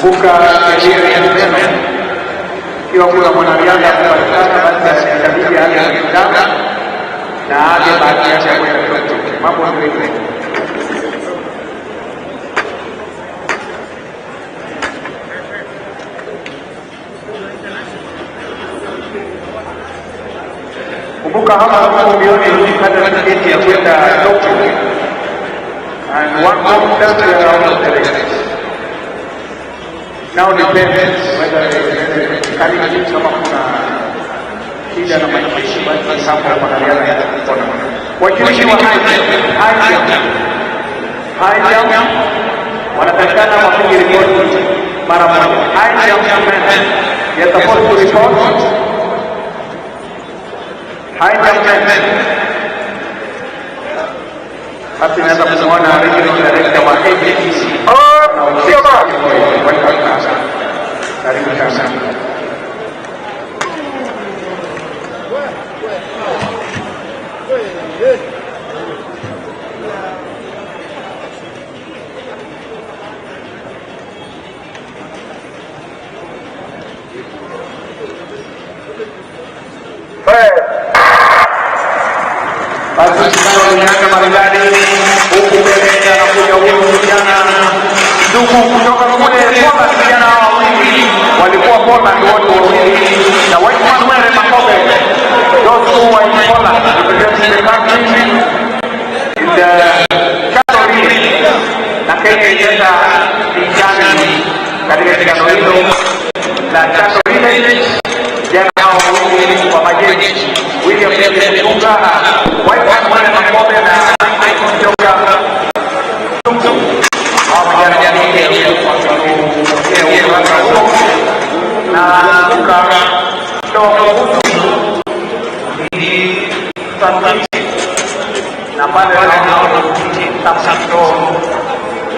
kuvuka sheria ya neno. Ikiwa kuna mwanariadha kupatikana, basi itabidi aje kutana na aje baadhi ya kwenda mambo mengi. Kumbuka hapa milioni kadri tiketi ya kwenda Tokyo, and one more just around the race. Now depends whether kali kama kuna shida na maisha, basi hapo wanariadha ya kutona. Wakilishi wa high jump wanatakana wapige ripoti mara moja. High jump ya support to report. High jump hapa naweza kuona regional director wa ABCC. Sio baba. Karibu sana. Basi tunaona maridadi huku mbele na kuja huku vijana ndugu kutoka kule Poland. Vijana wawili walikuwa Poland wote wawili, na White Manuel Makobe, those who are in Poland representing the country in the Kasarani, na Kenya ileta vijana katika shindano hilo la Kasarani. Vijana hao wawili kwa majeshi William Munga, White Manuel Makobe na kutoka na pale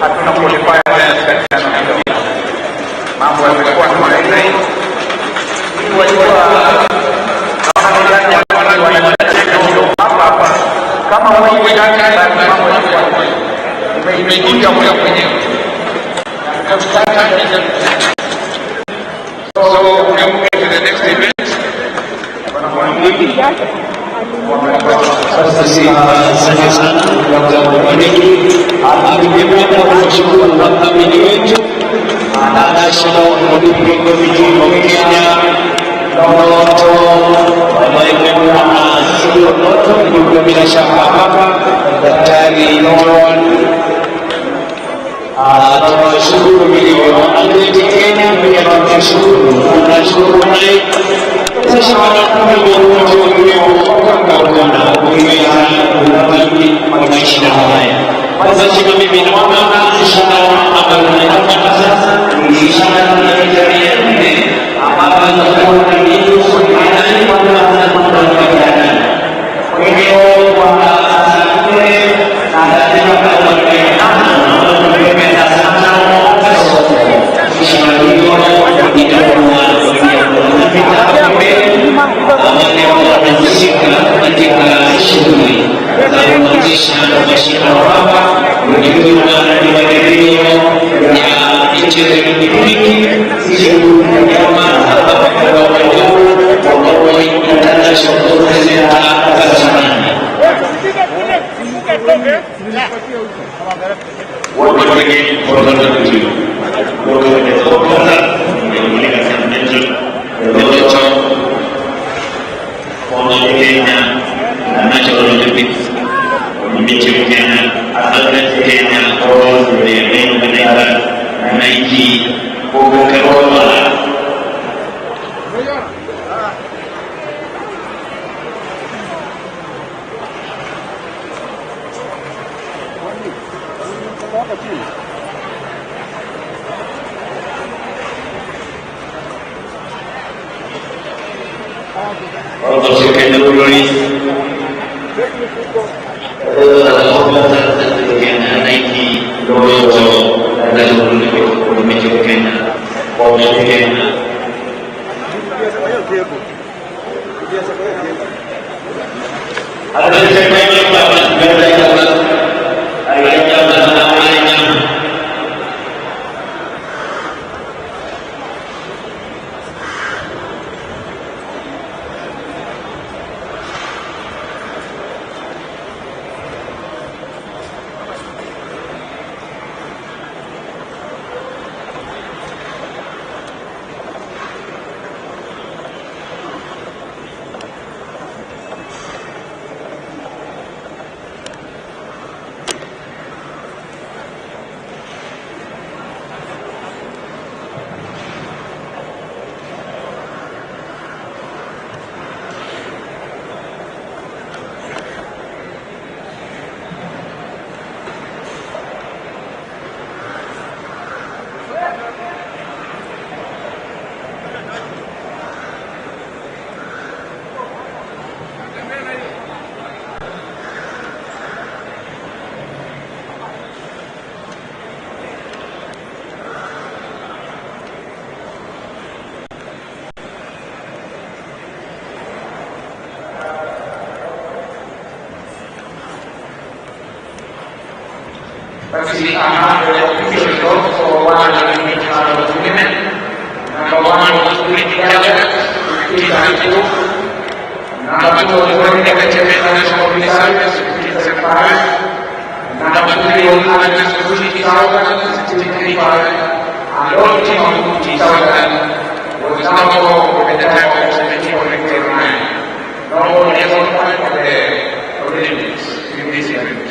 hatuna qualifier katika mambo yamekuwa kama hivi. Kama wewe ndani ya mambo yako umeingia mwenyewe. So we are moving to the next event. bila shaka hapa daktari tunashukuru milioni Kenya pia tunashukuru naye sasa wanaishi na haya. Kwanza mimi naomba Basi I have the official results for one and women. Number one was Green Cabinet, 1592. Number two was World Cabinet National Police Service, 1575. Number three was Advanced Security 1685. And all team of 2000 was number four at the time of 1789. Number 11 for the Olympics in this event.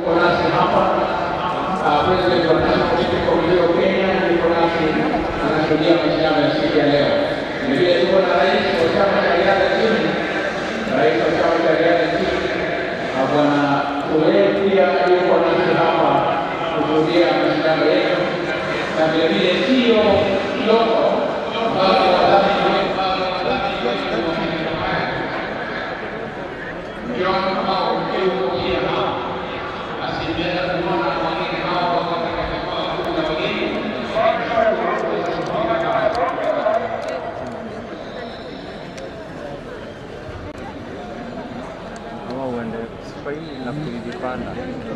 nasi hapa President wa National Kenya yuko nasi anashuhudia mashindano ya siku ya leo. Vile tuko na rais wa chama cha riadha nchini, Bwana Kule pia yuko nasi hapa kushuhudia mashindano yetu, na vile vile sio kidogo ambao na kujipanda.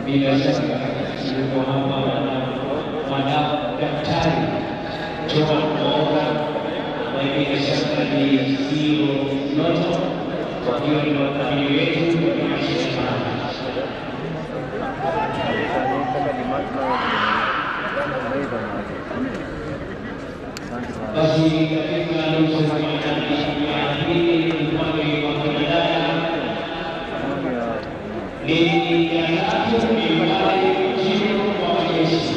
Bila shaka yuko hapa madaktari Joan Oga ambaye bila shaka ni CEO Noto, wakiwa ni wadhamini wetu kwa mashindano. Basi katika nusu fainali ya pili upande wa kinadada ni ya tatu ni pale jino kwa majeshi.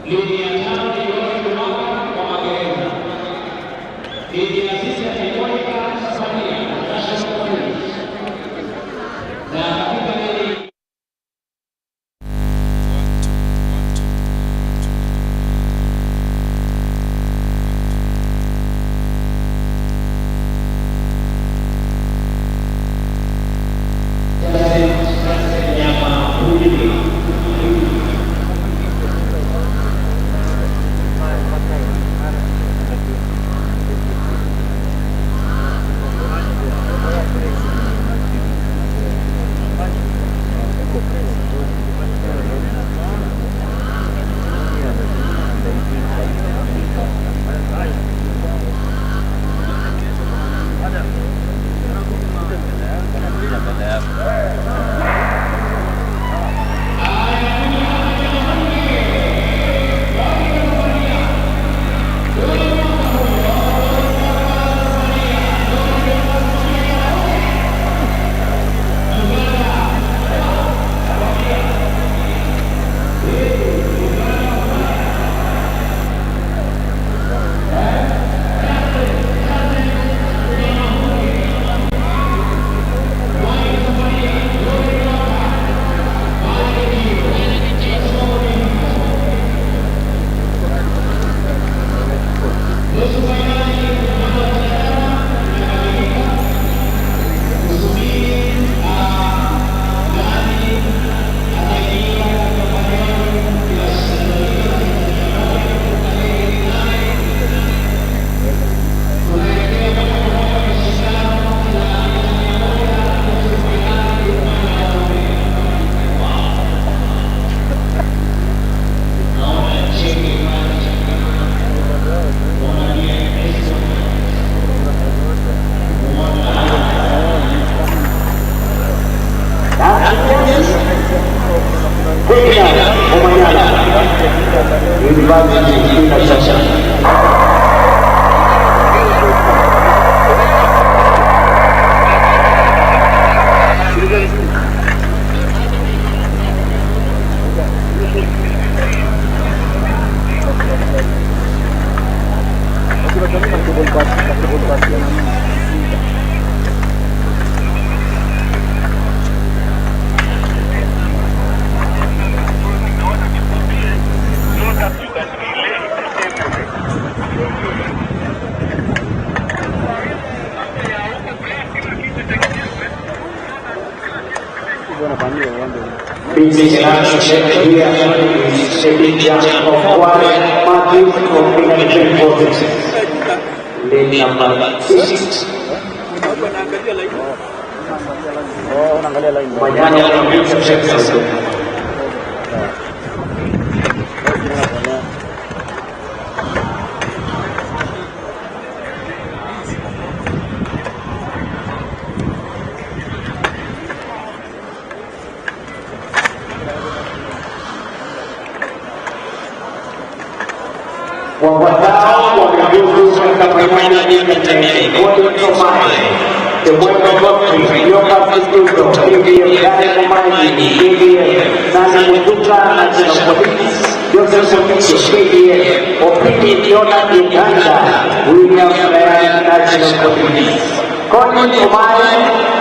Ligi ya tano ni yote mwaka kwa magereza. Ligi ya sita ni moja Kasarani National Police. Na katika ligi This international champion here is taking charge of one Matthew from England forces. Lane number 6. Manyana from Texas. Wafuatao wamefuzu katika fainali ya Tanzania. the Bueno Godfrey, Yoka Instituto, KBF Gani Kumaji, KBF Nani Mutuka National Police, Joseph Somicho, KBF, Opini Yona Uganda, William Ryan National Police. Colin Kumai,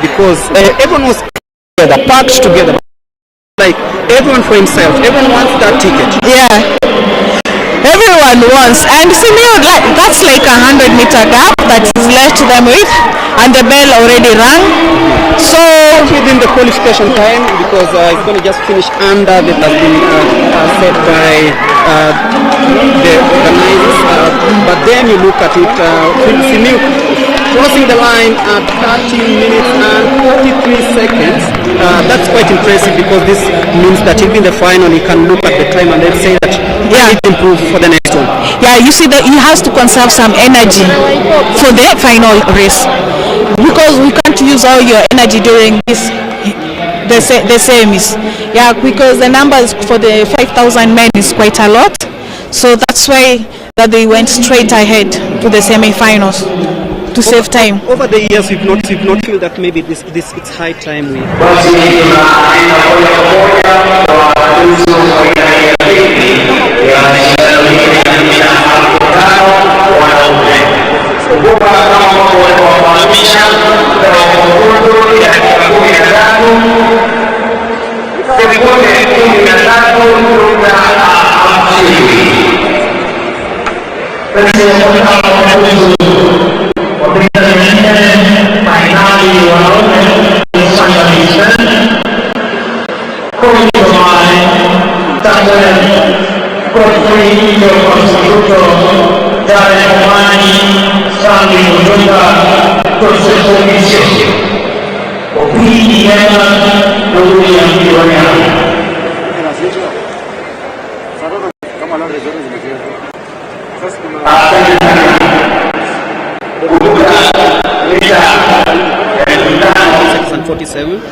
because everyone was together, packed together, like everyone for himself. Everyone wants that ticket. Yeah. Everyone wants, and that's like 100-meter gap that is left them with, and the bell already rang. So within the qualification time, because it's going to just finish under that has been set by the organizers. But then you look at it, Simiu crossing the line at 13 minutes and 43 seconds. That's quite impressive, because this means that even in the final he can look at the time and then say that he needs to improve for the next one. Yeah, you see that he has to conserve some energy for the final race, because we can't use all your energy during the semis. Yeah, because the numbers for the 5,000 men is quite a lot, so that's why that they went straight ahead to the semi-finals to save time. Over the years, we've not feel that maybe this it's high time we.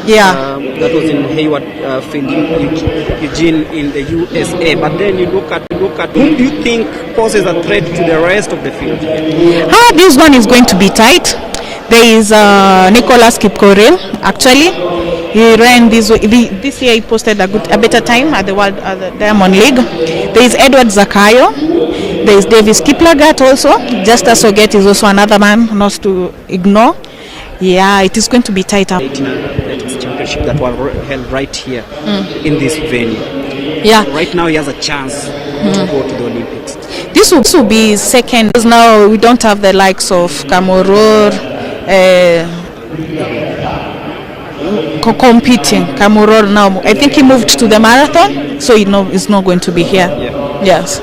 Yeah. That was in Hayward Field, Eugene, in the USA. But then you look at whom do you think poses a threat to the rest of the field? This one is going to be tight. There is Nicholas Kipkorir. Actually, he ran this year. He posted a better time at the Diamond League. There is Edward Zakayo. There is Davis Kiplagat also. Justus Oget is also another man not to ignore. Yeah, it is going to be tight up. Championship that were held right here in this venue. Yeah. Right now he has a chance to go to the Olympics. This will be his second. Because now we don't have the likes of Kamoror competing. Kamoror now, I think he moved to the marathon, so he's not going to be here. Yeah. Yes.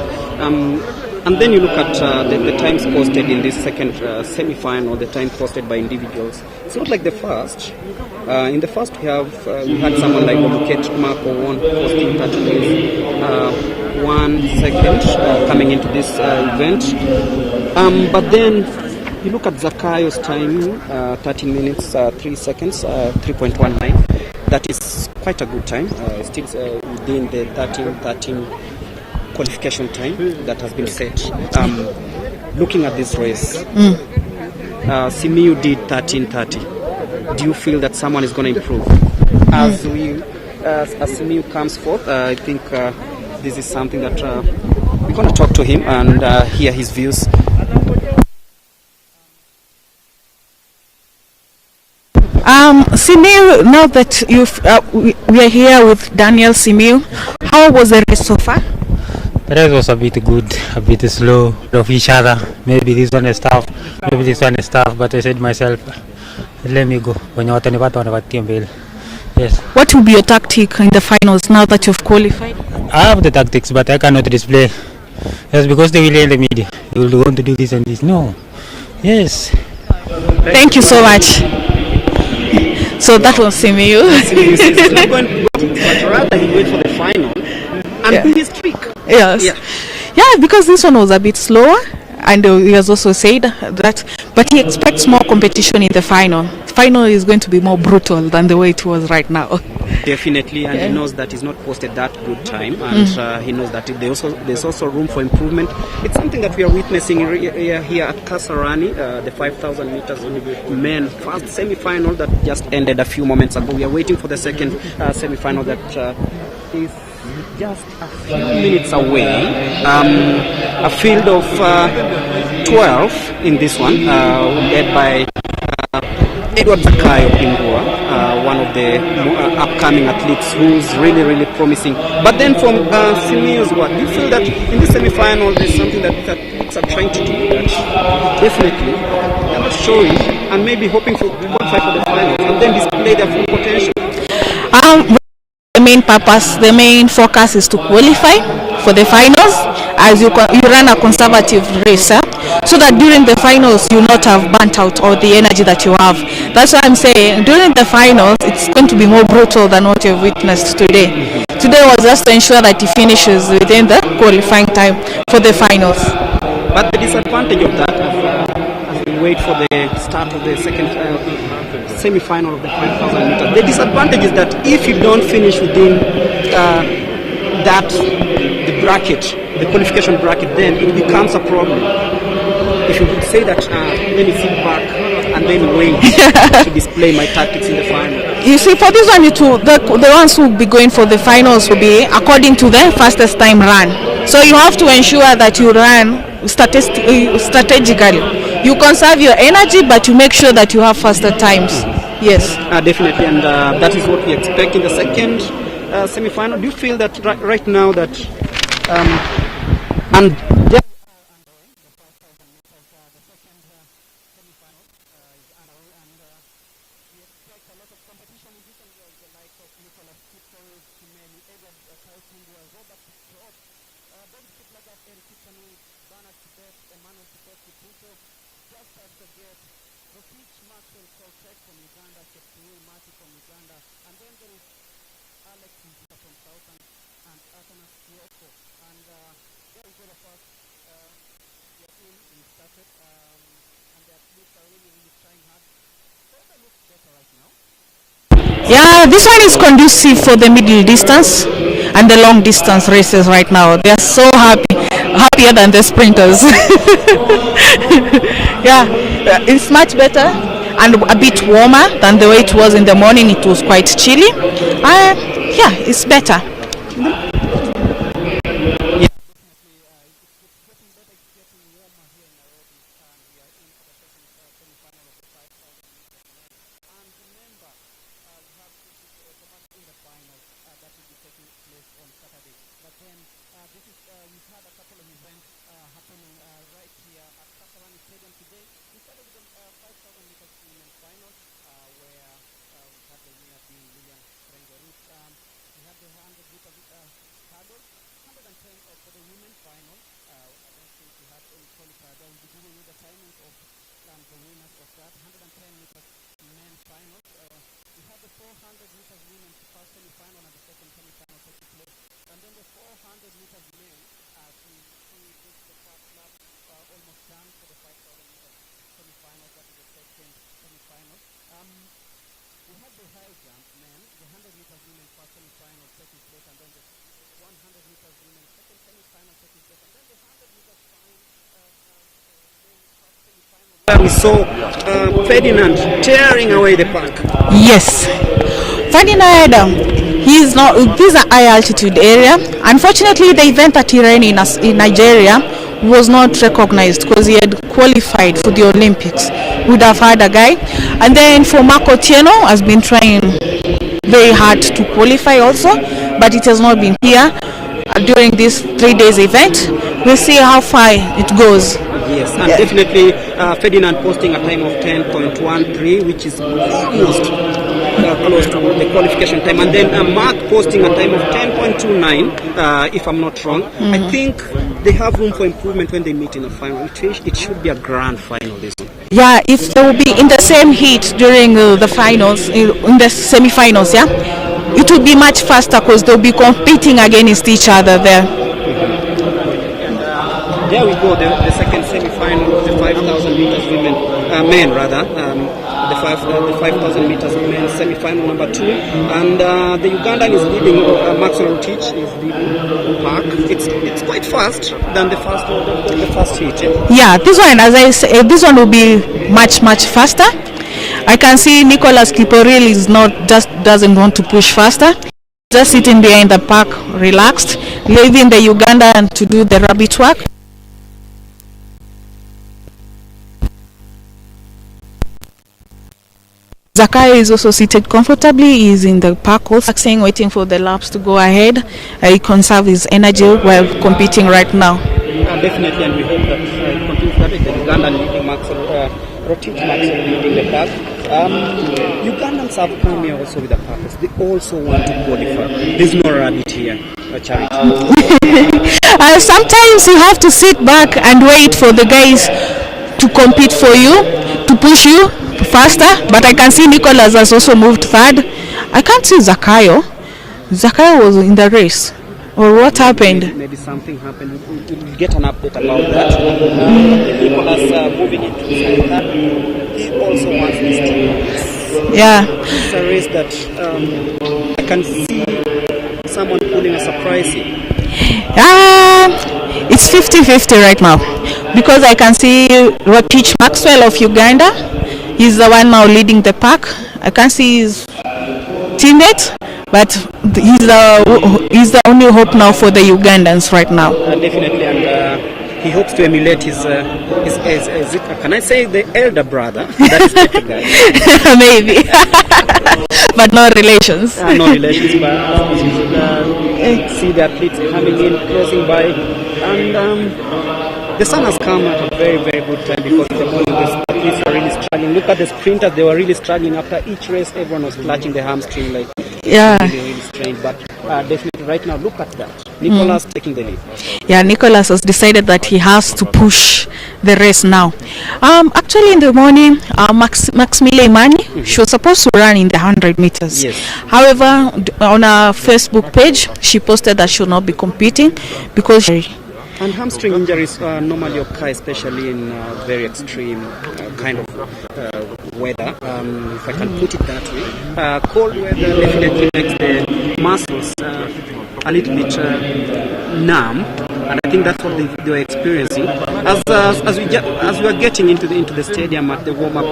And then you look at the times posted in this second semi-final, the time posted by individuals. It's not like the first. In the first, we had someone like Obuket Marco won posting 30 days, 1 second coming into this event. But then you look at Zakayo's time, 13 minutes, 3 seconds, 3.19. That is quite a good time. Still within the 13 qualification time that has been set. Looking at this race, Simiu did 13:30. Do you feel that someone is going to improve as Simiu comes forth? I think this is something that we're going to talk to him and hear his views. Simiu, now that we are here with Daniel Simiu, how was the race so far? The race was a bit good, a bit slow of each other. Maybe this one is tough, maybe this one is tough, but I said to myself, let me go. Yes. What will be your tactic in the finals now that you've qualified? I have the tactics, but I cannot display. Yes, because they will in the media. They will want to do this and this. No. Yes. Thank you so much. So that was Simiu. He's not going to go, but rather he wait for the final and do his trick. Yes. Yeah, because this one was a bit slower, and he has also said that, but he expects more competition in the final. Final is going to be more brutal than the way it was right now. Definitely, and he knows that he's not posted that good time, and he knows that there's also room for improvement. It's something that we are witnessing here at Kasarani, the 5,000 meters men first semi-final that just ended a few moments ago. We are waiting for the second semi-final that is just a few minutes away. A field of 12 in this one, led by Edward Zakayo Pingua, one of the upcoming athletes who's really, really promising. But then from Simiu's work, do you feel that in the semi-final there's something that athletes are trying to do that definitely they're not showing and maybe hoping to qualify for the final and then display their full potential? The main purpose, the main focus is to qualify for the finals as you run a conservative race, so that during the finals you not have burnt out all the energy that you have. That's why I'm saying during the finals it's going to be more brutal than what you've witnessed today. Today was just to ensure that he finishes within the qualifying time for the finals. But the disadvantage of that, as we wait for the start of the second semi-final of the 5,000 meters, the disadvantage is that if you don't finish within the bracket, the qualification bracket, then it becomes a problem. If you would say that, let me sit back and then wait to display my tactics in the final. You see, for this one, the ones who will be going for the finals will be according to the fastest time run. So you have to ensure that you run strategically. You conserve your energy, but you make sure that you have faster times. Yes. Definitely, and that is what we expect in the second semi-final. Do you feel that right now that and yeah, this one is conducive for the middle distance and the long distance races right now. They are so happier than the sprinters. Yeah, it's much better and a bit warmer than the way it was in the morning. It was quite chilly. Yeah, it's better. We saw Ferdinand tearing away the pack. Yes, Ferdinand, he's not. This is a high altitude area. Unfortunately, the event that he ran in Nigeria was not recognized because he had qualified for the Olympics. Would have had a guy, and then for Marco Tieno has been trying very hard to qualify also, but it has not been here during this 3 days event. We'll see how far it goes. Yes, and definitely Ferdinand posting a time of 10.13, which is almost close to the qualification time. And then Mark posting a time of 10.29, if I'm not wrong. I think they have room for improvement when they meet in a final. It should be a grand final this one. Yeah, if they will be in the same heat during the finals, in the semi-finals, yeah, it will be much faster because they'll be competing against each other there. There we go, the second semi-final of the 5,000 meters women, men rather, the 5,000 meters men semi-final number 2, and the Ugandan is leading. Maxwell Rotich is leading Park. It's quite fast than the first heat. Yeah, this one, as I say, this one will be much faster. I can see Nicholas Kiporil doesn't want to push faster. Just sitting behind the pack, relaxed, leaving the Ugandan to do the rabbit work. Zakayo is also seated comfortably. He's in the park also, waiting for the laps to go ahead. He conserves his energy while competing right now. Definitely, and we hope that it continues that way. The Ugandan leading Rotich Maxwell leading the pack. Ugandans have come here also with a purpose. They also want to qualify. There's no rabbit here, Charity. Sometimes you have to sit back and wait for the guys to compete for you, to push you faster. But I can see Nicholas has also moved third. I can't see Zakayo. Zakayo was in the race. Or what happened? Maybe something happened. We'll get an update about that. Nicholas moving into the center. He also wants this team. Yeah. It's a race that I can see someone pulling a surprise here. It's 50-50 right now. Because I can see Rotich Maxwell of Uganda. He's the one now leading the pack. I can see his teammate. But he's the only hope now for the Ugandans right now. Definitely, and he hopes to emulate his can I say the elder brother? That is the guy. Maybe, but no relations. No relations, but as you see the athletes coming in, crossing by, and the sun has come at a very, very good time because in the morning the athletes are really struggling. Look at the sprinters; they were really struggling after each race. Everyone was clutching the hamstring like. Yeah. Really strained, but definitely right now, look at that. Nicholas taking the lead. Yeah, Nicholas has decided that he has to push the race now. Actually, in the morning, Maximile Imani, she was supposed to run in the 100 meters. Yes. However, on her Facebook page, she posted that she will not be competing because and hamstring injuries normally occur, especially in very extreme kind of weather, if I can put it that way. Cold weather definitely makes the muscles a little bit numb, and I think that's what they were experiencing. As we were getting into the stadium at the warm-up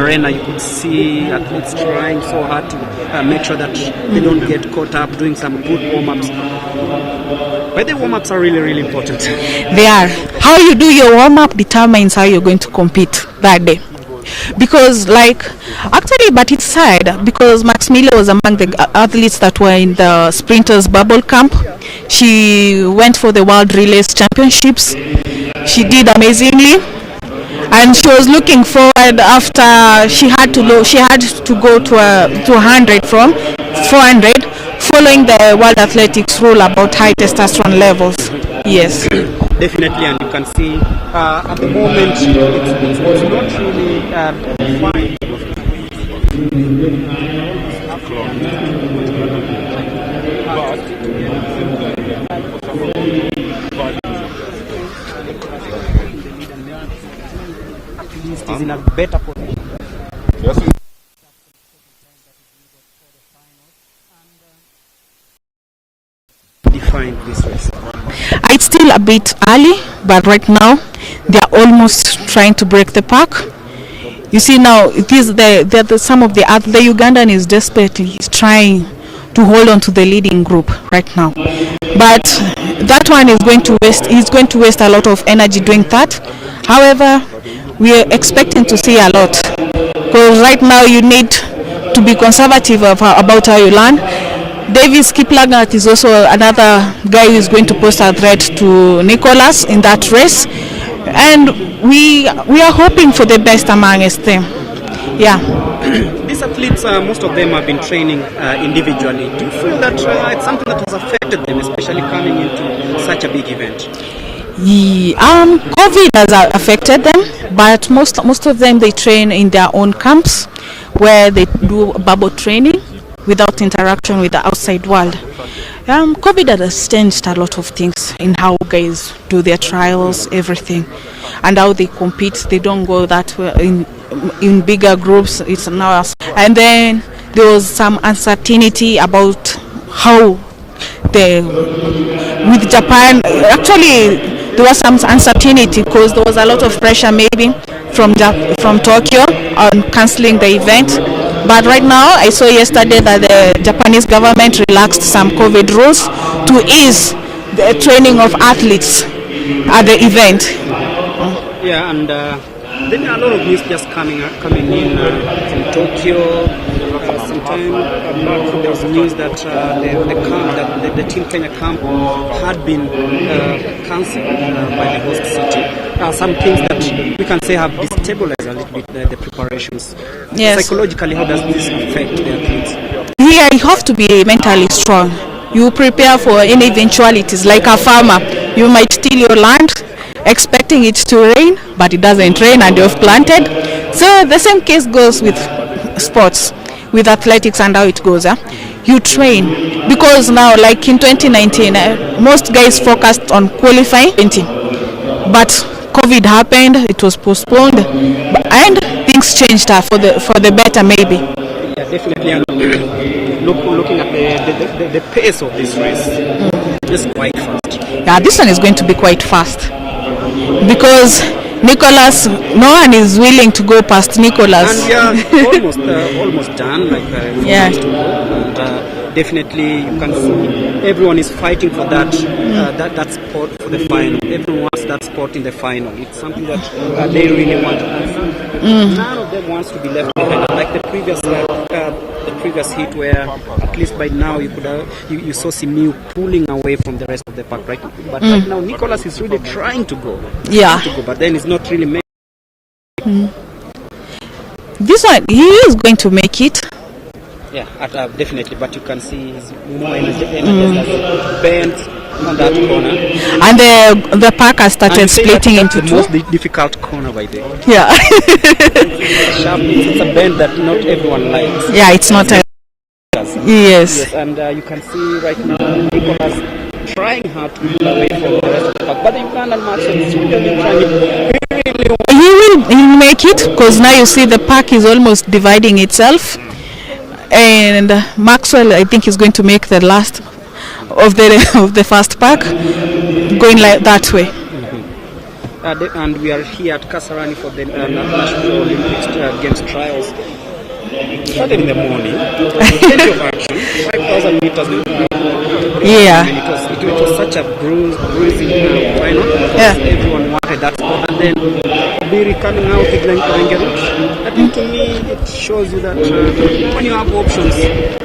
arena, you could see athletes trying so hard to make sure that they don't get caught up doing some good warm-ups. But the warm-ups are really, really important. They are. How you do your warm-up determines how you're going to compete that day. Because but it's sad because Maximile was among the athletes that were in the sprinters bubble camp. She went for the World Relays Championships. She did amazingly, and she was looking forward after she had to go to 100 from 400, following the World Athletics rule about high testosterone levels. Yes. Definitely, and you can see at the moment it's not really fine. At least is in a better position. Define this race. It's still a bit early, but right now they are almost trying to break the pack. You see now, it is some of the Ugandan is desperately trying to hold on to the leading group right now, but that one is going to waste. He's going to waste a lot of energy doing that. However, we are expecting to see a lot because right now you need to be conservative about how you learn. Davis Kiplagat is also another guy who is going to pose a threat to Nicholas in that race, and we are hoping for the best amongst them. Yeah. These athletes, most of them have been training individually. Do you feel that it's something that has affected them, especially coming into such a big event? COVID has affected them, but most of them they train in their own camps where they do bubble training without interaction with the outside world. COVID has changed a lot of things in how guys do their trials, everything, and how they compete. They don't go that way in bigger groups. It's now, and then there was some uncertainty about how with Japan. Actually, there was some uncertainty because there was a lot of pressure maybe from Tokyo on cancelling the event. But right now, I saw yesterday that the Japanese government relaxed some COVID rules to ease the training of athletes at the event. Yeah, and Then a lot of news just coming in from Tokyo. Sometime back there was news that the camp, that the Team Kenya camp had been cancelled by the host city. Some things that we can say have destabilized a little bit the preparations. Yes. Psychologically, how does this affect the athletes? Here you have to be mentally strong. You prepare for any eventualities. Like a farmer, you might till your land expecting it to rain, but it doesn't rain and you've planted. So the same case goes with sports, with athletics and how it goes. You train, because now, like in 2019, most guys focused on qualifying, but COVID happened, it was postponed, and things changed for the better maybe. Yeah, definitely. And looking at the pace of this race, it's quite fast. Yeah, this one is going to be quite fast, because Nicholas, no one is willing to go past Nicholas. And we are almost done. Yeah. And definitely you can see everyone is fighting for that spot for the final. Everyone wants that spot in the final. It's something that they really want. None of them wants to be left behind. Like the previous heat, where at least by now you could you saw Simiu pulling away from the rest of the pack, right? But right now Nicholas is really trying to go. Yeah. But then it's not really making. This one, he is going to make it. Yeah, definitely. But you can see his more energy has bent on that corner. And the pack has started splitting into the two. most difficult corner by the way. Yeah. It's a bend that not everyone likes. Yeah, it's not a... Yes. And you can see right now Nicholas trying hard to pull away from the rest of the pack. But the Ugandan Maxwell is really trying. He will make it, because now you see the pack is almost dividing itself. And Maxwell, I think, is going to make the last of the first pack, going like that way. And we are here at Kasarani for the National Olympics Games trials. Started in the morning, plenty of action, 5,000 meters. Yeah. It was such a bruising final. Yeah. Everyone wanted that spot, and then Biri coming out with Rengerut. I think to me it shows you that when you have options,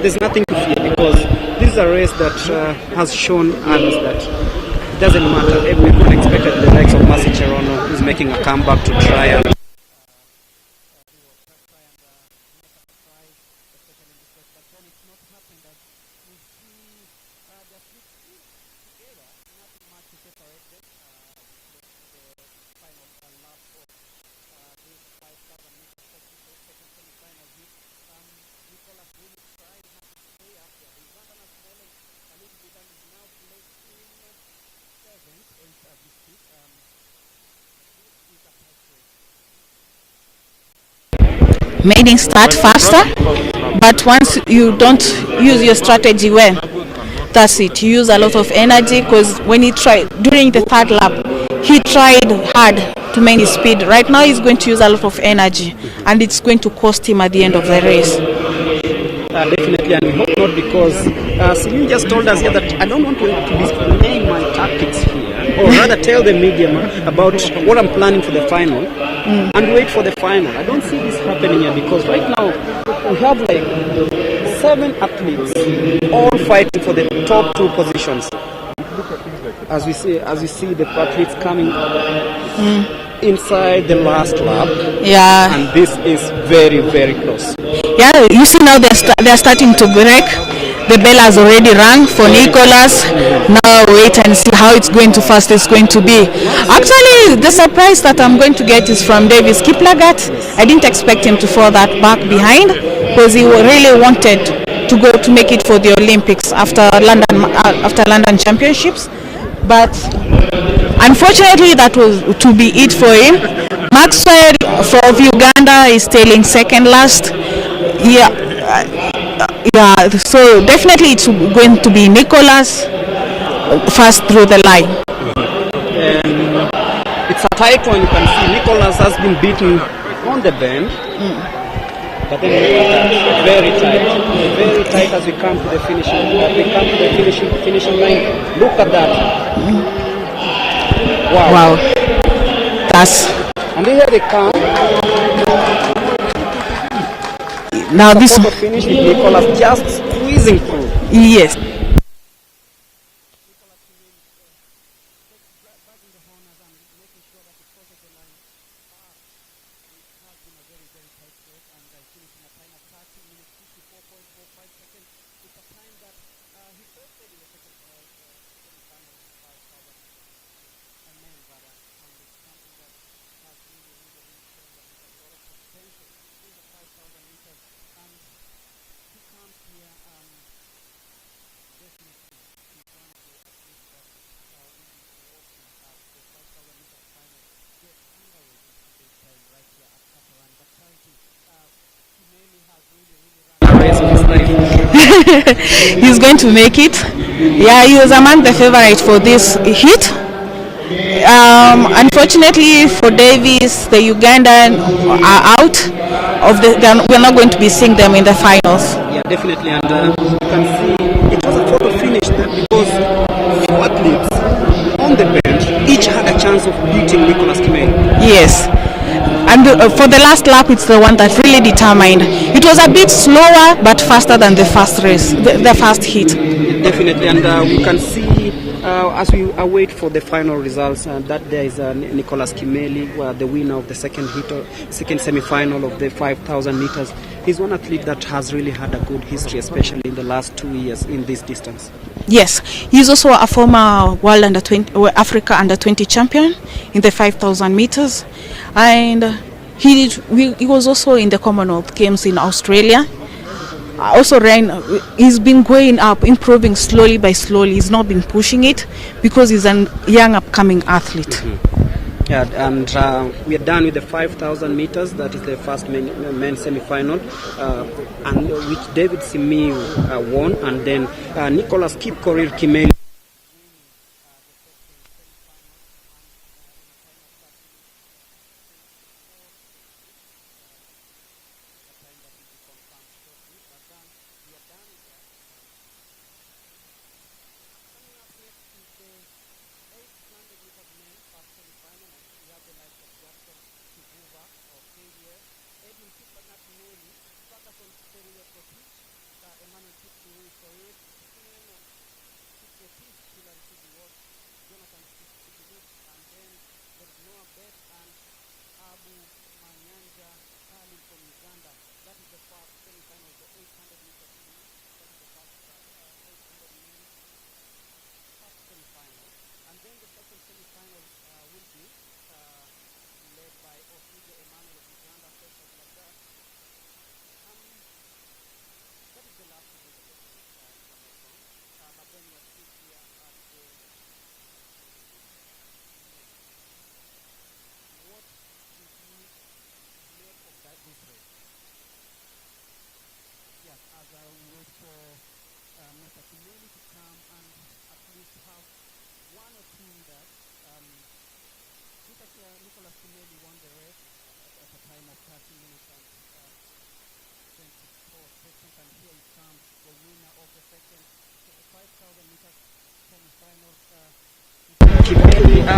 there's nothing to fear, because this is a race that has shown us that it doesn't matter. Everyone expected the likes of Mercy Cherono, who's making a comeback to try and Maiden start faster, but once you don't use your strategy well, that's it. You use a lot of energy, because when he tried during the third lap, he tried hard to maintain his speed. Right now he's going to use a lot of energy, and it's going to cost him at the end of the race. Definitely, and we hope not, because Simiu just told us here that I don't want to display my tactics here, or rather tell the media about what I'm planning for the final, and wait for the final. I don't see this happening here, because right now we have like 7 athletes all fighting for the top 2 positions. As we see the athletes coming inside the last lap. Yeah. And this is very, very close. Yeah, you see now they're starting to break. The bell has already rung for Nicholas. Now wait and see how fast it's going to be. Actually, the surprise that I'm going to get is from Davis Kiplagat. I didn't expect him to fall that back behind, because he really wanted to make it for the Olympics after London Championships. But unfortunately, that was to be it for him. Maxwell of Uganda is tailing second last. Yeah, so definitely it's going to be Nicholas first through the line. It's a tight one. You can see Nicholas has been beaten on the bend, but then very tight as we come to the finishing line. Look at that! Wow. That's And here they come. Now this Photo finish with Nicholas just squeezing through. yes. He's going to make it. Yeah, he was among the favorite for this heat. Unfortunately for Davis, the Ugandan are out of the. We're not going to be seeing them in the finals. Yeah, definitely. And you can see it was a photo finish there because four athletes on the bench each had a chance of beating Nicholas Kimeli. Yes. And for the last lap, it's the one that really determined. It was a bit slower, but faster than the first race, the first heat. Definitely, and we can see as we await for the final results that there is Nicholas Kimeli, the winner of the second semi-final of the 5,000 meters. He's one athlete that has really had a good history, especially in the last 2 years in this distance. Yes, he's also a former World Africa Under-20 champion in the 5,000 meters, and he was also in the Commonwealth Games in Australia. Also he's been going up, improving slowly by slowly. He's not been pushing it because he's a young upcoming athlete. Mm-hmm. Yeah, and we are done with the 5,000 meters. That is the first men's semi-final, and which David Simiu won, and then Nicholas Kipkorir Kimeli.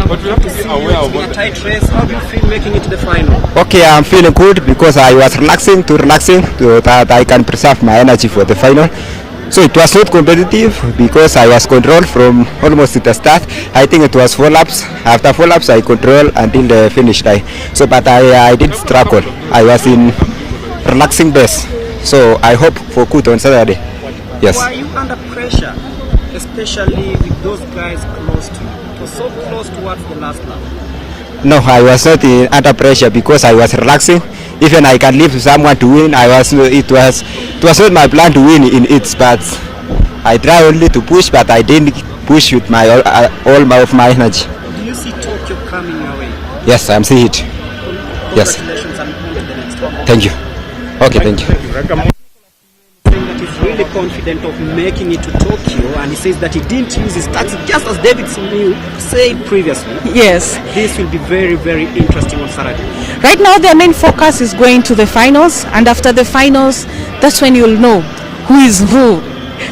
But we have to be aware of what a tight race. How do you feel making it to the final? Okay, I'm feeling good because I was relaxing so that I can preserve my energy for the final. So it was not competitive because I was controlled from almost at the start. I think it was 4 laps. After 4 laps, I controlled until the finish line. So, but I did struggle. I was in relaxing base. So I hope for good on Saturday. Yes. Were you under pressure, especially with those guys close to you? It was so close towards the last lap. No, I was not under pressure because I was relaxing. Even I can leave someone to win. It was not my plan to win in it, but I try only to push, but I didn't push with my all of my energy. Do you see Tokyo coming your way? Yes, I'm seeing it. Yes. Congratulations and on to the next one. Thank you. Okay, thank you. Saying that he's really confident of making it to Tokyo, and he says that he didn't use his taxi, just as David Simiu said previously. Yes. This will be very, very interesting on Saturday. Right now, their main focus is going to the finals, and after the finals, that's when you'll know who is who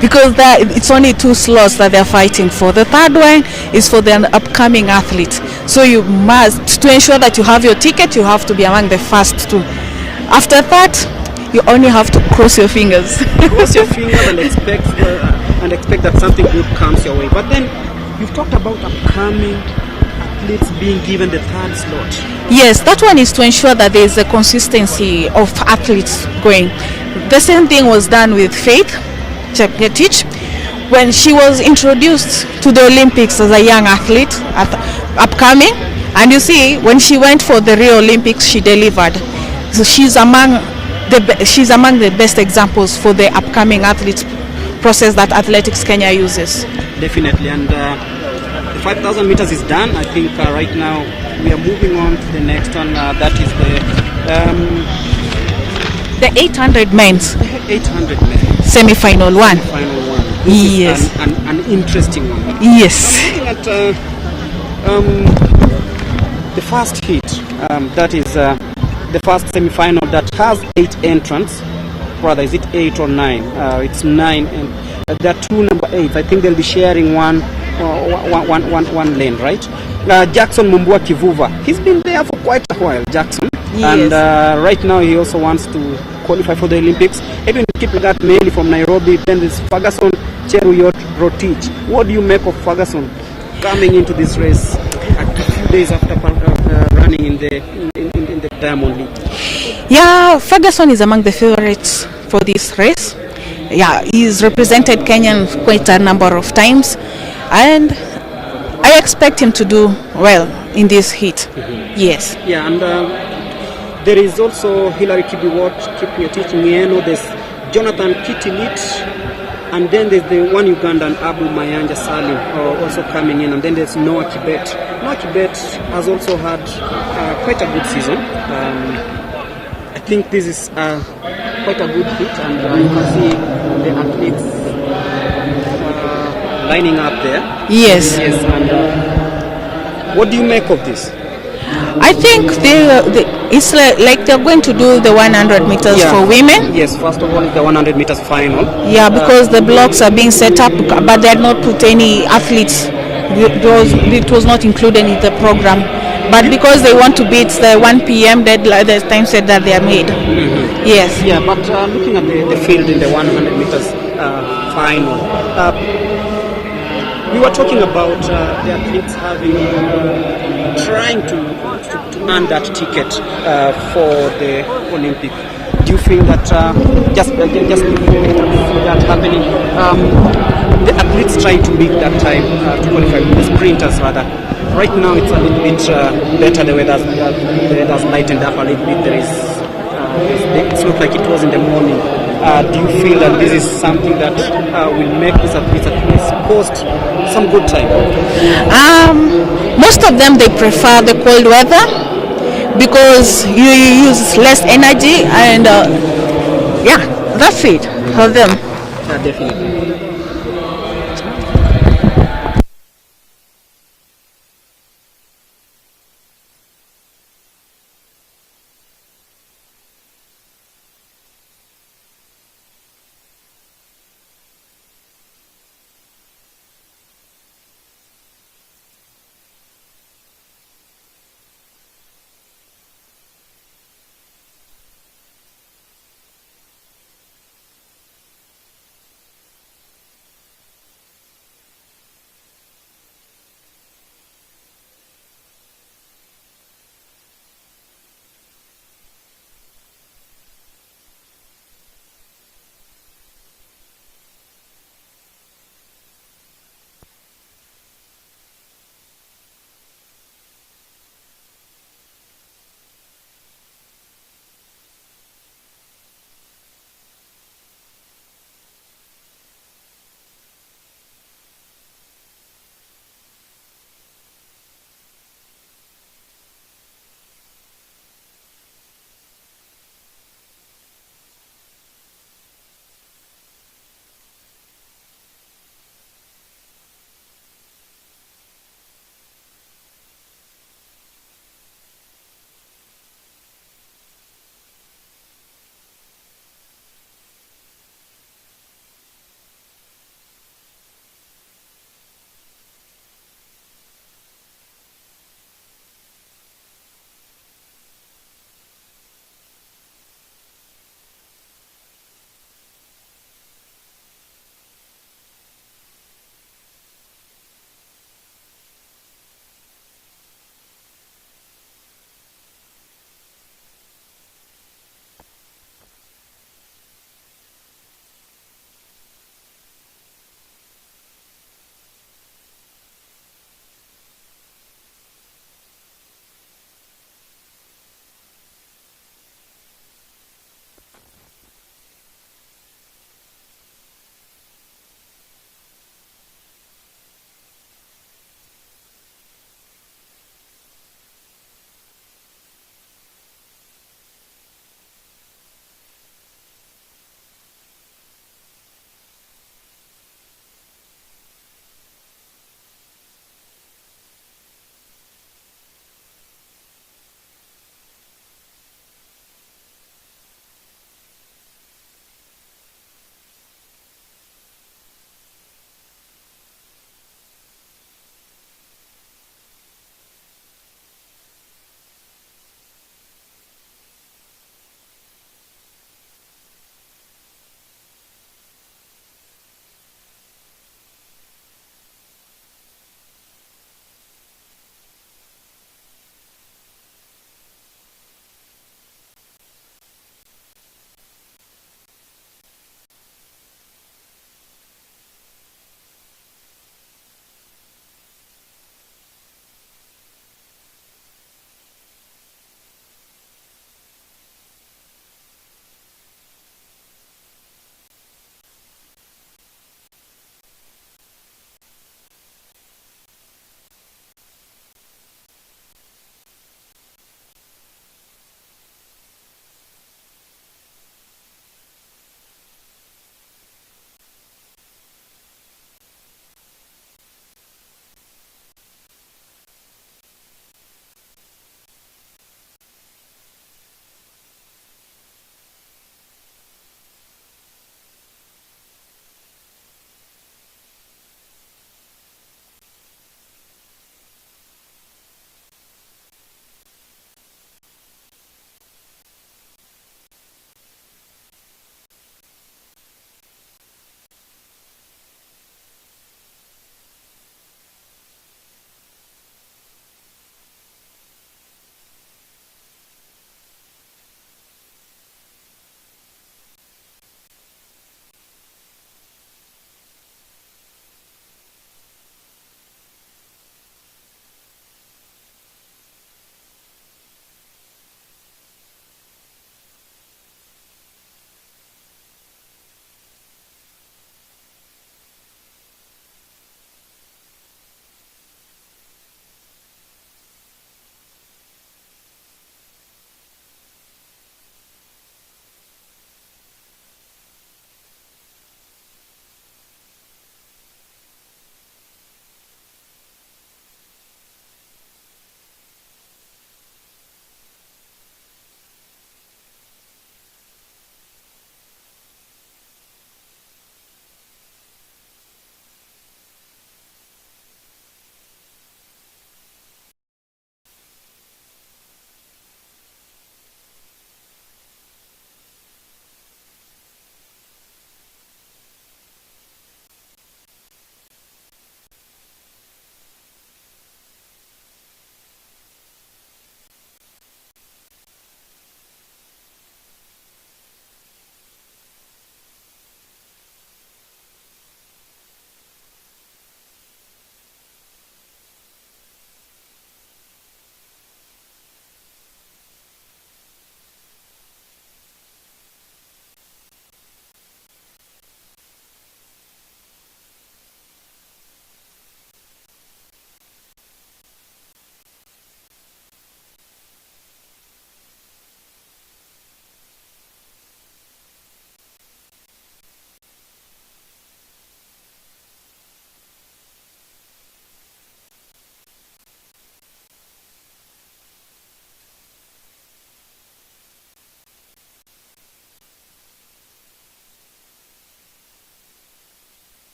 because it's only 2 slots that they're fighting for. The third one is for the upcoming athlete. So you must, to ensure that you have your ticket, you have to be among the first 2. After that, you only have to cross your fingers. Cross your fingers and expect that something good comes your way. But then you've talked about upcoming athletes being given the third slot. Yes, that one is to ensure that there is a consistency of athletes going. The same thing was done with Faith Chepngetich when she was introduced to the Olympics as a young athlete, upcoming, and you see when she went for the Rio Olympics, she delivered. So she's among the best examples for the upcoming athletes process that Athletics Kenya uses. Definitely, and the 5,000 meters is done. I think right now we are moving on to the next one. That is the 800 men's 800 men semi-final one. Final one. This yes, is an interesting one. Yes. Looking at the first heat, that is the first semi-final that has 8 entrants. Rather, is it 8 or 9? It's 9, and there are 2 number 8. I think they'll be sharing one lane, right? Jackson Mumbua Kivuva, he's been there for quite a while, Jackson. Yes. And right now he also wants to qualify for the Olympics. Even Kiplagat mainly from Nairobi. Then there's Ferguson Cheruyot Rotich. What do you make of Ferguson coming into this race a few days after running in the Diamond League? Yeah, Ferguson is among the favorites for this race. Yeah, he's represented Kenya quite a number of times, and I expect him to do well in this heat. Mm-hmm. Yes. Yeah, and there is also Hilary Kibiwot, Kipngetich Mieno, there's Jonathan Kitilit, and then there's the one Ugandan Abu Mayanja Salim also coming in, and then there's Noah Kibet. Noah Kibet has also had quite a good season. I think this is quite a good hit, and you can see the athletes lining up there. Yes. Yes, and what do you make of this? I think it's like they're going to do the 100 meters for women. Yes, first of all, it's the 100 meters final. Yeah, because the blocks are being set up, but they had not put any athletes. It was not included in the program. But because they want to beat the 1 p.m. deadline, the time set that they are made. Mm-hmm. Yes. Yeah, but looking at the field in the 100 meters final, we were talking about the athletes trying to earn that ticket for the Olympic. Do you feel that just that happening, the athletes trying to make that time to qualify, the sprinters rather? Right now it's a little bit better. The weather's lightened up a little bit. It's not like it was in the morning. Do you feel that this is something that will make these athletes at least post some good time? Most of them, they prefer the cold weather because you use less energy, and yeah, that's it for them. Yeah, definitely.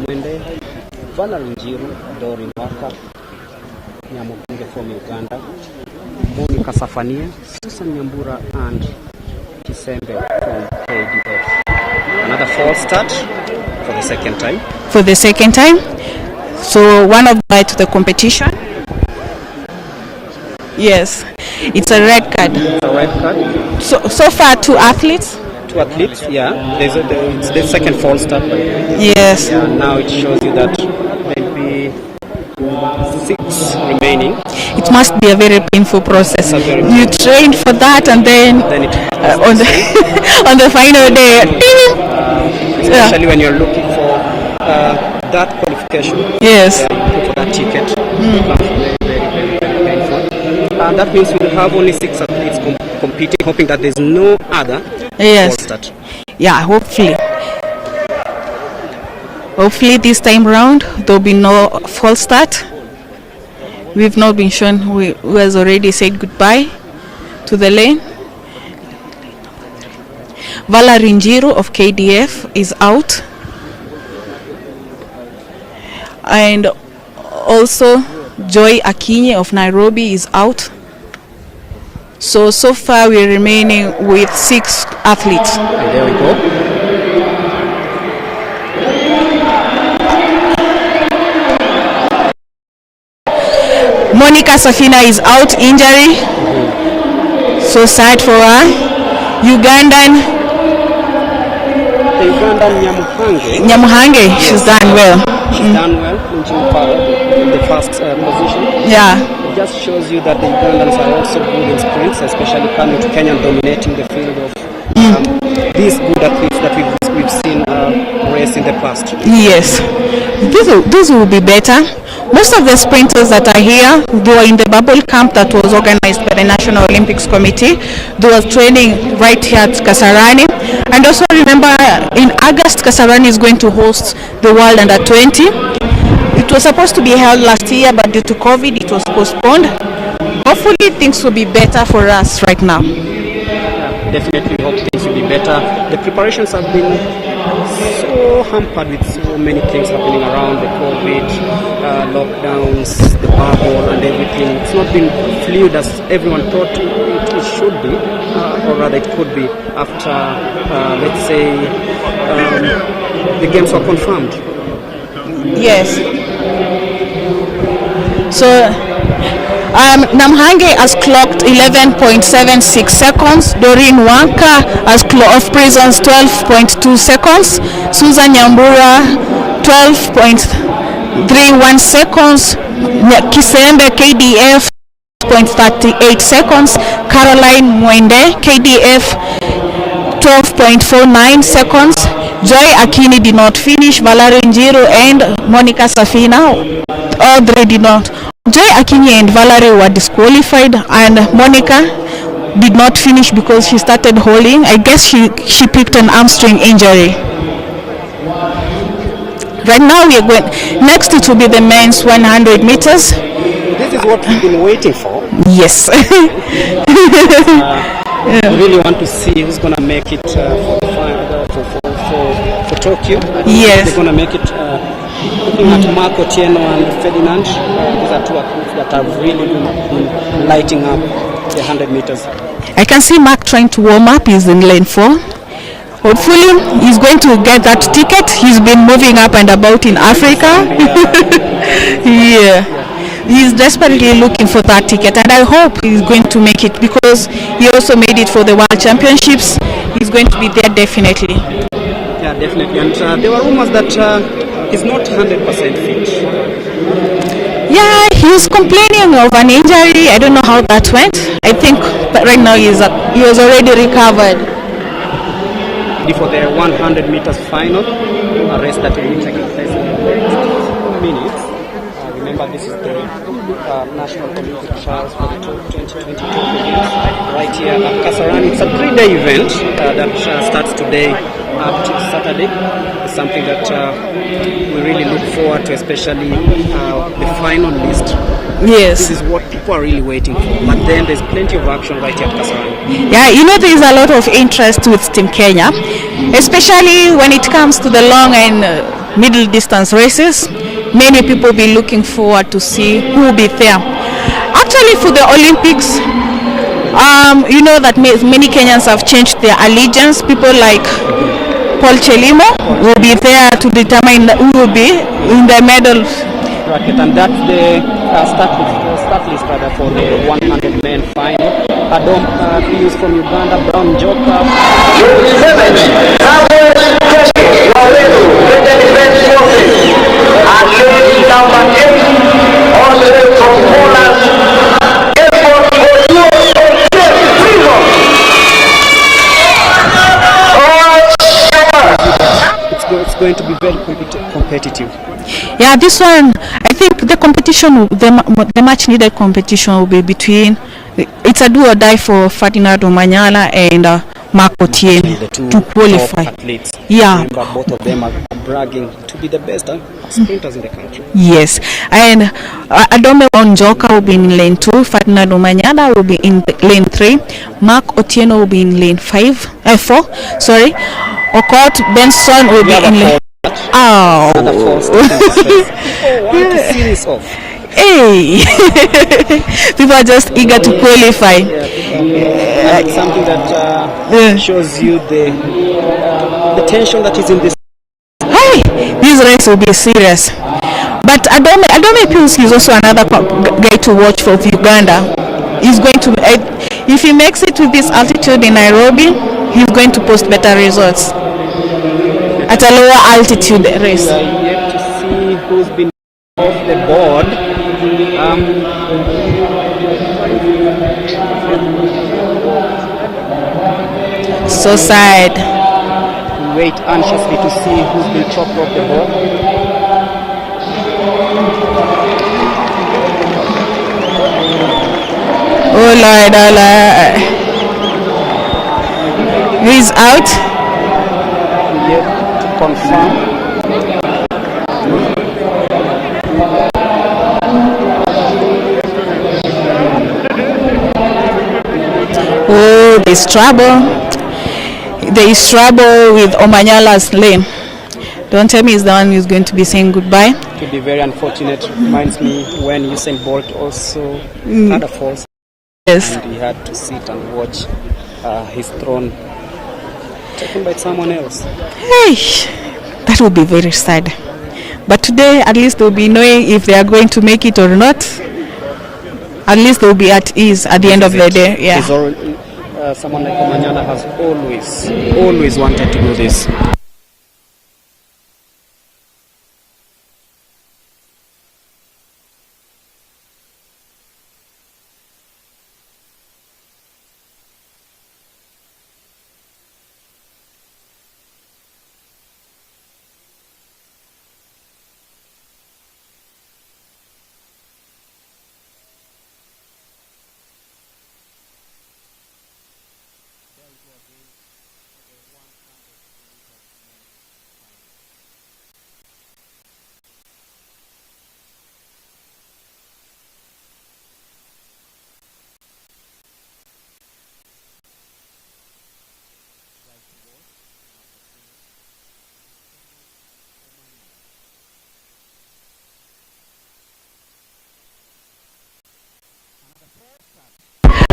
Mwende, Valerie Njiru, Dorin Waka, Nyamugunge from Uganda, Monica Safania, Susan Nyambura, and Kisembe from KDF. Another false start for the second time. For the second time. So one of them to the competition. Yes, it's a red card. It's a red card. So far, two athletes. Two athletes, yeah. It's the second false start. Yes. Yeah, now it shows you that there'll be 6 remaining. It must be a very painful process. You trained for that, and then on the on the final day, especially when you're looking for that qualification. Yes. For that ticket, very painful. And that means we'll have only 6 athletes competing, hoping that there's no other false start. Yeah, hopefully. Hopefully this time round there'll be no false start. We've not been shown who has already said goodbye to the lane. Valerie Njiru of KDF is out. And also Joy Akinyi of Nairobi is out. So far we're remaining with 6 athletes. And there we go. Monica Safina is out, injury. So sad for her. The Ugandan Nyamuhange, yes. She's done well. She's done well in the first position. Yeah. It just shows you that the Ugandans are also good in sprints, especially coming to Kenya and dominating the field of these good athletes that we've seen race in the past. Yes. These will be better. Most of the sprinters that are here, they were in the bubble camp that was organized by the National Olympics Committee. They were training right here at Kasarani. And also remember, in August, Kasarani is going to host the World Under 20. It was supposed to be held last year, but due to COVID, it was postponed. Hopefully, things will be better for us right now. Definitely hope things will be better. The preparations have been so hampered with so many things happening around the COVID, lockdowns, the bubble and everything. It's not been fluid as everyone thought it should be, or rather it could be after, let's say, the games were confirmed. Yes. So Namhange has clocked 11.76 seconds. Doreen Wanka has of prisons 12.2 seconds. Susan Nyambura 12.31 seconds. Kisembe KDF 12.38 seconds. Caroline Mwende KDF 12.49 seconds. Joy Akini did not finish. Valerie Njiru and Monica Safina, all 3 did not. Joy Akinyi and Valerie were disqualified, and Monica did not finish because she started hauling. I guess she picked an hamstring injury. Right now we are going, next it will be the men's 100 meters. This is what we've been waiting for. Yes. We really want to see who's going to make it for the final, for Tokyo. Yes. They're going to make it. Looking at Marco Tieno and Ferdinand, these are 2 athletes that have really been lighting up the 100 meters. I can see Mark trying to warm up. He's in lane 4. Hopefully, he's going to get that ticket. He's been moving up and about in Africa. Yeah. He's desperately looking for that ticket, and I hope he's going to make it because he also made it for the World Championships. He's going to be there definitely. Yeah, definitely. And there were rumors that he's not 100% fit. Yeah, he's complaining of an injury. I don't know how that went. I think that right now he was already recovered. For the 100 meters final, a race that will be taking place in the next minutes. Remember, this is the National Olympic Trials for the 2022 Games right here at Kasarani. It's a 3-day event that starts today up to Saturday. It's something that we really look forward to, especially the final list. Yes. This is what people are really waiting for. But then there's plenty of action right here at Kasarani. Yeah, there is a lot of interest with Team Kenya, especially when it comes to the long and middle distance races. Many people be looking forward to see who will be there. Actually, for the Olympics, you know that many Kenyans have changed their allegiance. People like Paul Chelimo will be there to determine who will be in the medal bracket, and that's the start list rather for the 100 men final. Adom Pius from Uganda, Brown Joka. It's going to be very competitive. Yeah, this one, I think the competition, the much needed competition will be between, it's a do or die for Ferdinand Omanyala and Mark Otieno to qualify. Top athletes. Yeah. Remember, both of them are bragging to be the best sprinters in the country. Yes, and Adome Onjoka will be in lane 2, Ferdinand Omanyala will be in lane 3, Mark Otieno will be in lane 4, sorry, Okot Benson will be in lane... Oh! What a series of... Hey! People are just eager to qualify. It's something that shows you the tension that is in this. Hey! This race will be serious. But Adome Pius is also another guy to watch for Uganda. He's going to, if he makes it with this altitude in Nairobi, he's going to post better results at a lower altitude race. We are yet to see who's been off the board. So sad. We wait anxiously to see who's been chopped off the board. Oh Lord, oh Lord. He's out. Yet to confirm. Oh, there's trouble. There is trouble with Omanyala's lane. Don't tell me it's the one who's going to be saying goodbye. It would be very unfortunate. Reminds me when Usain Bolt also had a fall. Yes. And he had to sit and watch his throne taken by someone else. Hey, that would be very sad. But today, at least they'll be knowing if they are going to make it or not. At least they'll be at ease at the end of the day. Yeah. Someone like Omanyala has always wanted to do this.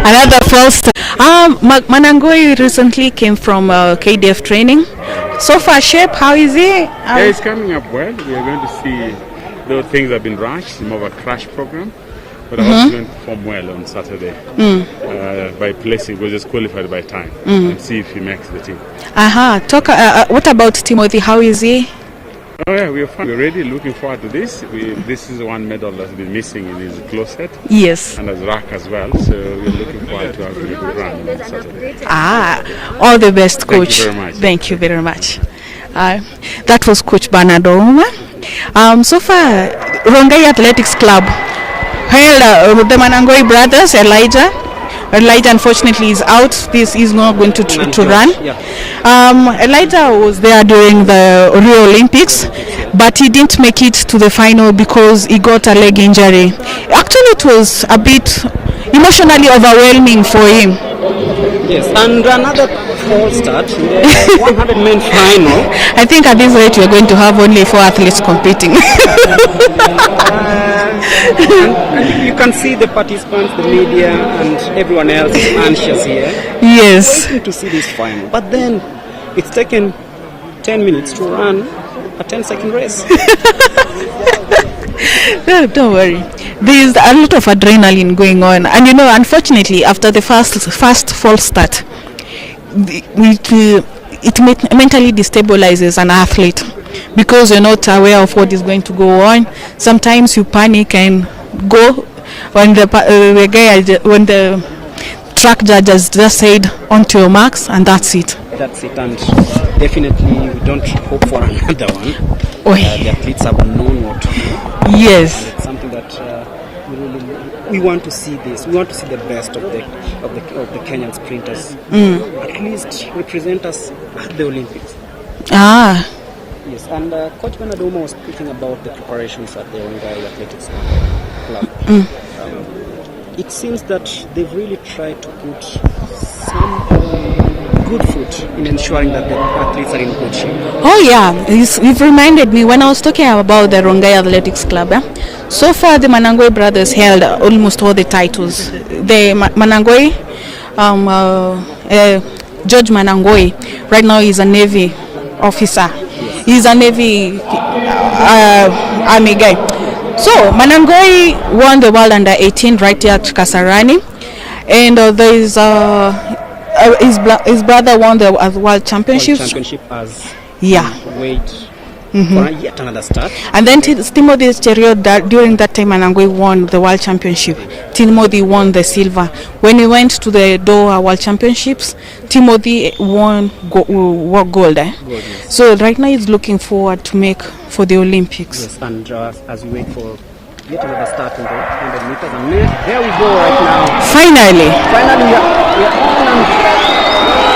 Another false. Manangoi recently came from KDF training. So far, shape, how is he? Yeah, it's coming up well. We are going to see, though things have been rushed, some of a crash program, but I hope he's going to perform well on Saturday by placing, we'll just qualified by time and see if he makes the team. What about Timothy? How is he? Oh yeah, we are fine. We're already looking forward to this. This is one medal that's been missing in his closet. Yes. And as rack as well. So we're looking forward to having a good run on Saturday. All the best, Coach. Thank you very much. Thank you very much. That was Coach Bernard Ouma. So far, Rongai Athletics Club held the Manangoi brothers, Elijah unfortunately is out. This is not going to run. Elijah was there during the Rio Olympics, but he didn't make it to the final because he got a leg injury. Actually, it was a bit emotionally overwhelming for him. Yes, and another false start in the 100 men final. I think at this rate we are going to have only 4 athletes competing. And you can see the participants, the media, and everyone else is anxious here. Yes. Waiting to see this final. But then it's taken 10 minutes to run a 10-second race. No, don't worry. There is a lot of adrenaline going on, and unfortunately, after the first false start, it mentally destabilizes an athlete because you're not aware of what is going to go on. Sometimes you panic and go when the track judge has just said onto your marks, and that's it. That's it, and definitely we don't hope for another one. The athletes have known what to do. Yes. It's something that we want to see this. We want to see the best of the Kenyan sprinters. At least represent us at the Olympics. Yes, and Coach Benadoma was speaking about the preparations at the Rongai Athletics Club. It seems that they've really tried to put some good foot in ensuring that the athletes are in good shape. Oh yeah, you've reminded me when I was talking about the Rongai Athletics Club. So far, the Manangoi brothers held almost all the titles. The Manangoi, George Manangoi, right now is a Navy officer. He's a Navy Army guy. So Manangoi won the World Under 18 right here at Kasarani, and there is his brother won the World Championships. Championship as weight. For yet another start. And then Timothy Cheruiyot, during that time Manangoi won the World Championship. Timothy won the silver. When he went to the Doha World Championships, Timothy won gold. Yes. So right now he's looking forward to make for the Olympics. Yes, and as we wait for yet another start in the 100 meters, and there we go right now. Finally we are on, and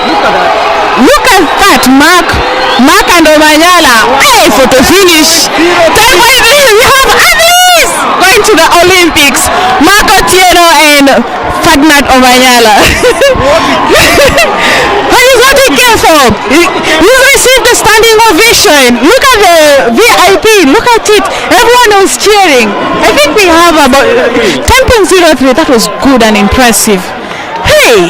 look at that. Look at that, Mark and Omanyala. Hey, photo finish. We have athletes going to the Olympics. Mark Otieno and Ferdinand Omanyala. What is what he came for? He received a standing ovation. Look at the VIP. Look at it. Everyone was cheering. I think we have about 10.03. That was good and impressive. Hey,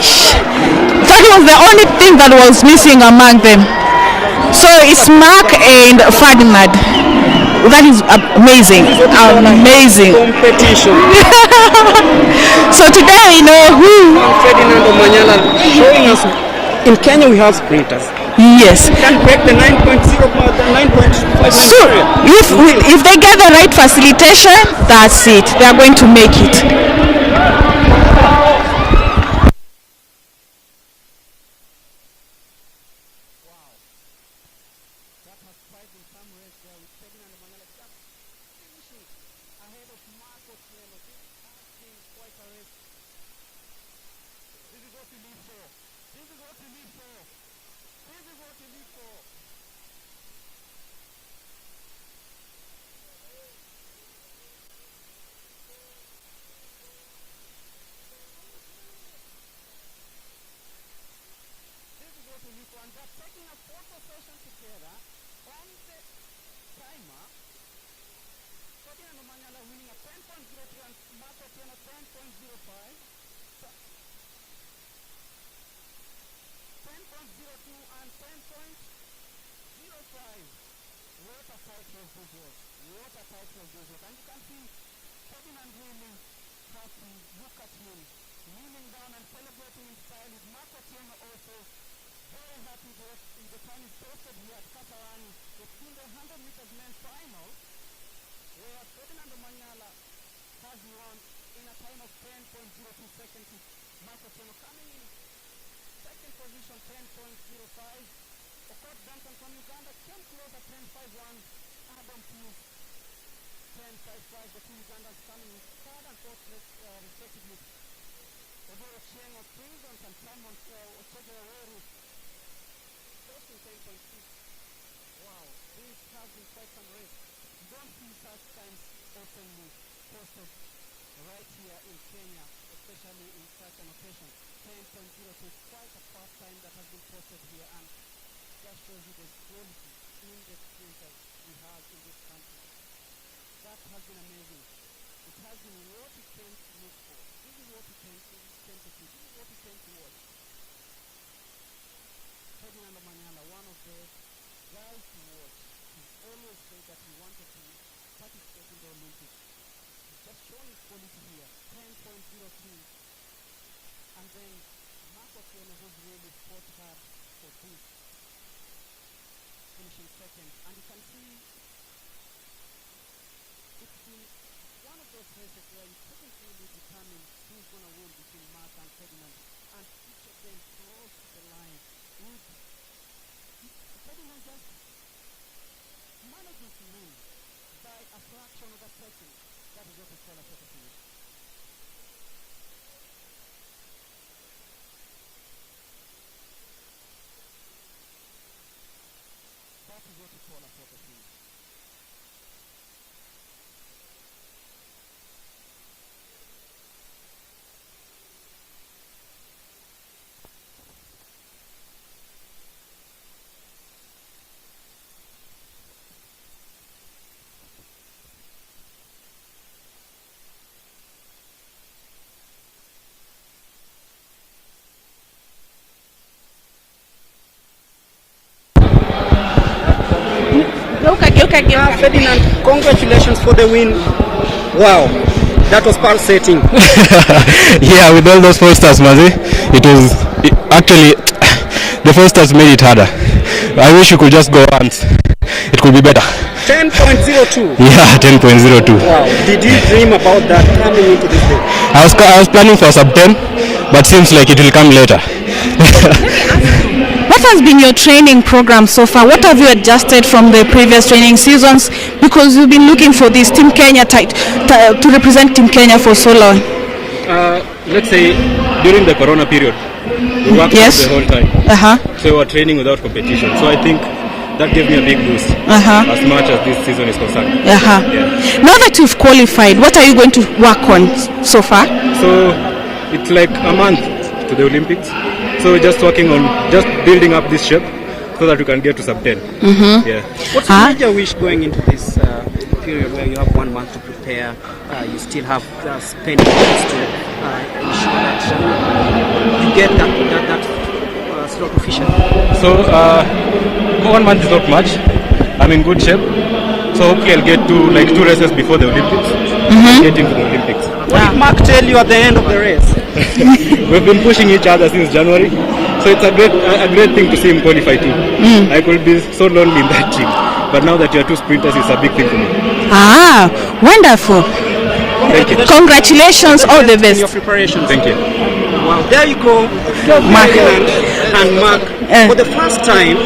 that was the only thing that was missing among them. So it's Mark and Ferdinand. That is amazing. Amazing. Competition. So today we know who. Ferdinand Omanyala showing us in Kenya we have sprinters. Yes. We can break the 9.0, the 9.5. So if they get the right facilitation, that's it. They are going to make it. Right here in Kenya, especially in such an occasion, 10.02 is quite a time that has been posted here, and just shows you the quality in the sprinters we have in this country. That has been amazing. It has been what we came to look for. This is what we came to see. This is what we came to watch. Ferdinand Manyala, one of the guys to watch, he always said that he wanted to participate in the Olympics. He's just showing his quality here, 10.02. And then Marco Tieno, who's really fought hard for this, finishing second. And you can see it's been one of those races where you couldn't really determine who's going to win between Mark and Ferdinand. And each of them crossed the line with Ferdinand just managing to win by a fraction of a second. That is what we call a photo finish. That is what we call a photo finish. Ferdinand, congratulations for the win. Wow, that was pulsating. Yeah, with all those posters, Mazi, actually the posters made it harder. I wish you could just go once. It could be better. 10.02. Yeah, 10.02. Wow. Did you dream about that coming into this day? I was planning for sub 10, but seems like it will come later. What has been your training program so far? What have you adjusted from the previous training seasons? Because you've been looking for this Team Kenya to represent Team Kenya for so long. Let's say during the corona period, we worked the whole time. So we were training without competition. So I think that gave me a big boost as much as this season is concerned. Yeah. Now that you've qualified, what are you going to work on so far? So it's like a month to the Olympics. So we're just working on just building up this shape so that we can get to sub 10. Yeah. What's your major wish going into this period where you have 1 month to prepare? You still have spending months to ensure that you get that slot officially. So 1 month is not much. I'm in good shape. So hopefully I'll get to like 2 races before the Olympics. Get into the Olympics. What did Mark tell you at the end of the race? We've been pushing each other since January. So it's a great thing to see him qualify too. I could be so lonely in that team. But now that you are 2 sprinters, it's a big thing for me. Wonderful. Thank you. Congratulations, all the best. Your preparation. Thank you. Wow, there you go, Mark and Mark. For the first time,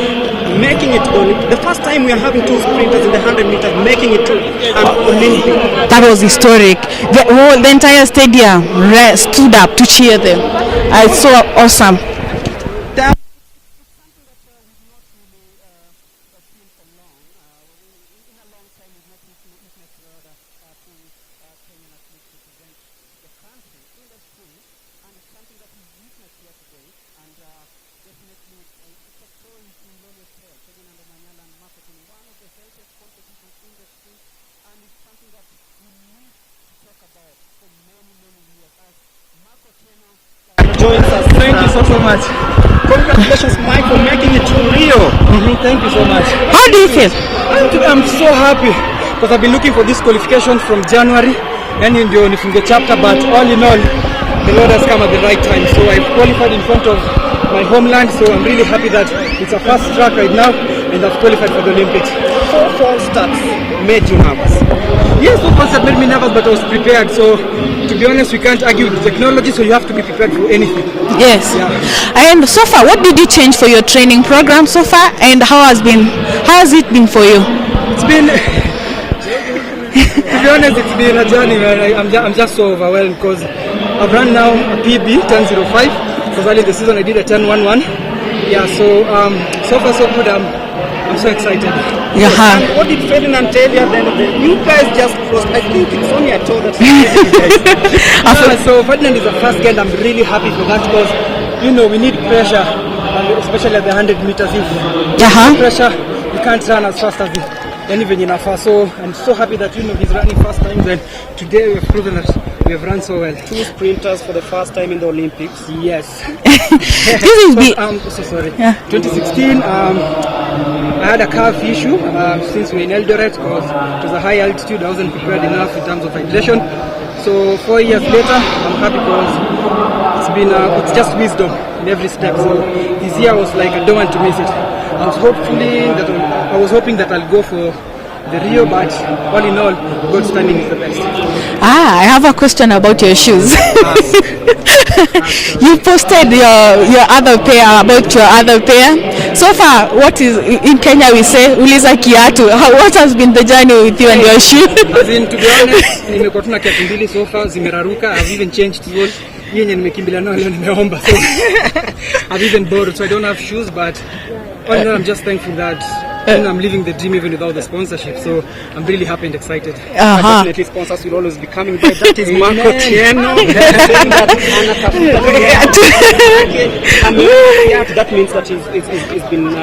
making it the first time we are having 2 sprinters in the 100 meters, making it to an Olympic. That was historic. The entire stadium stood up to cheer them. It's so awesome. Joins us. Thank you so much. Congratulations, Mike, for making it to Rio. Thank you so much. How do you feel? I'm so happy because I've been looking for this qualification from January and in the chapter, but all in all, the Lord has come at the right time. So I've qualified in front of my homeland, so I'm really happy that it's a fast track right now and I've qualified for the Olympics. 4 false starts made you nervous. Yes, of course it made me nervous, but I was prepared. So to be honest, we can't argue with technology, so you have to be prepared for anything. Yes. Yeah. And so far, what did you change for your training program so far, and how has it been for you? It's been, to be honest, it's been a journey where I'm just so overwhelmed because I've run now a PB 10.05 because early in the season I did a 10.11. Yeah, so far so good. I'm so excited. And what did Ferdinand tell you at the end of the day? You guys just crossed. I think it's only a told that. So Ferdinand is the first guy, and I'm really happy for that because, we need pressure especially at the 100 meters. If pressure, you can't run as fast as anything in Afa. So I'm so happy that he's running fast times, and today we have proven that we have run so well. 2 sprinters for the first time in the Olympics. Yes. This is so sorry. 2016. I had a calf issue since we were in Eldoret because it was a high altitude. I wasn't prepared enough in terms of hydration. So 4 years later, I'm happy because it's just wisdom in every step. So this year was like I don't want to miss it. I was hoping that I'll go for the Rio, but all in all, gold standing is the best. I have a question about your shoes. You posted your other pair, about your other pair. So far, what is in Kenya we say uliza kiatu. What has been the journey with you and your shoe? As in, to be honest, nimekuwa tuna kiatu mbili so far, zimeraruka. I've even changed clothes. Yenye nimekimbilia nayo leo nimeomba. So I've even borrowed, so I don't have shoes, but all in all, I'm just thankful that I'm living the dream even without the sponsorship. So I'm really happy and excited. Definitely sponsors will always be coming by. That is Marco Tieno. That means that he's been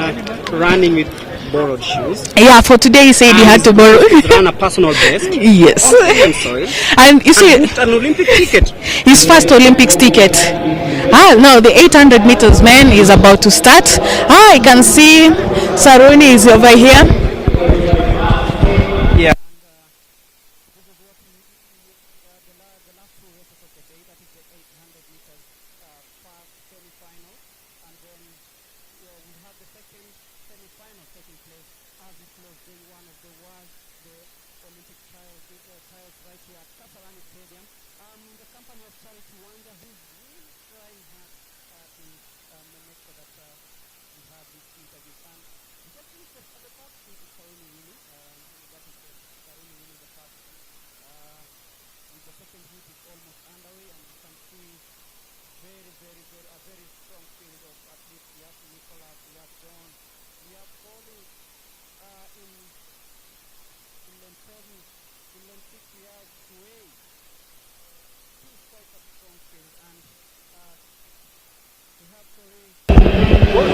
running with borrowed shoes. Yeah, for today he said he had to borrow. Run a personal best. Yes. I'm sorry. And you see, an Olympic ticket. His first Olympics ticket. No, the 800 meters man is about to start. I can see Kasarani is over here. Yeah.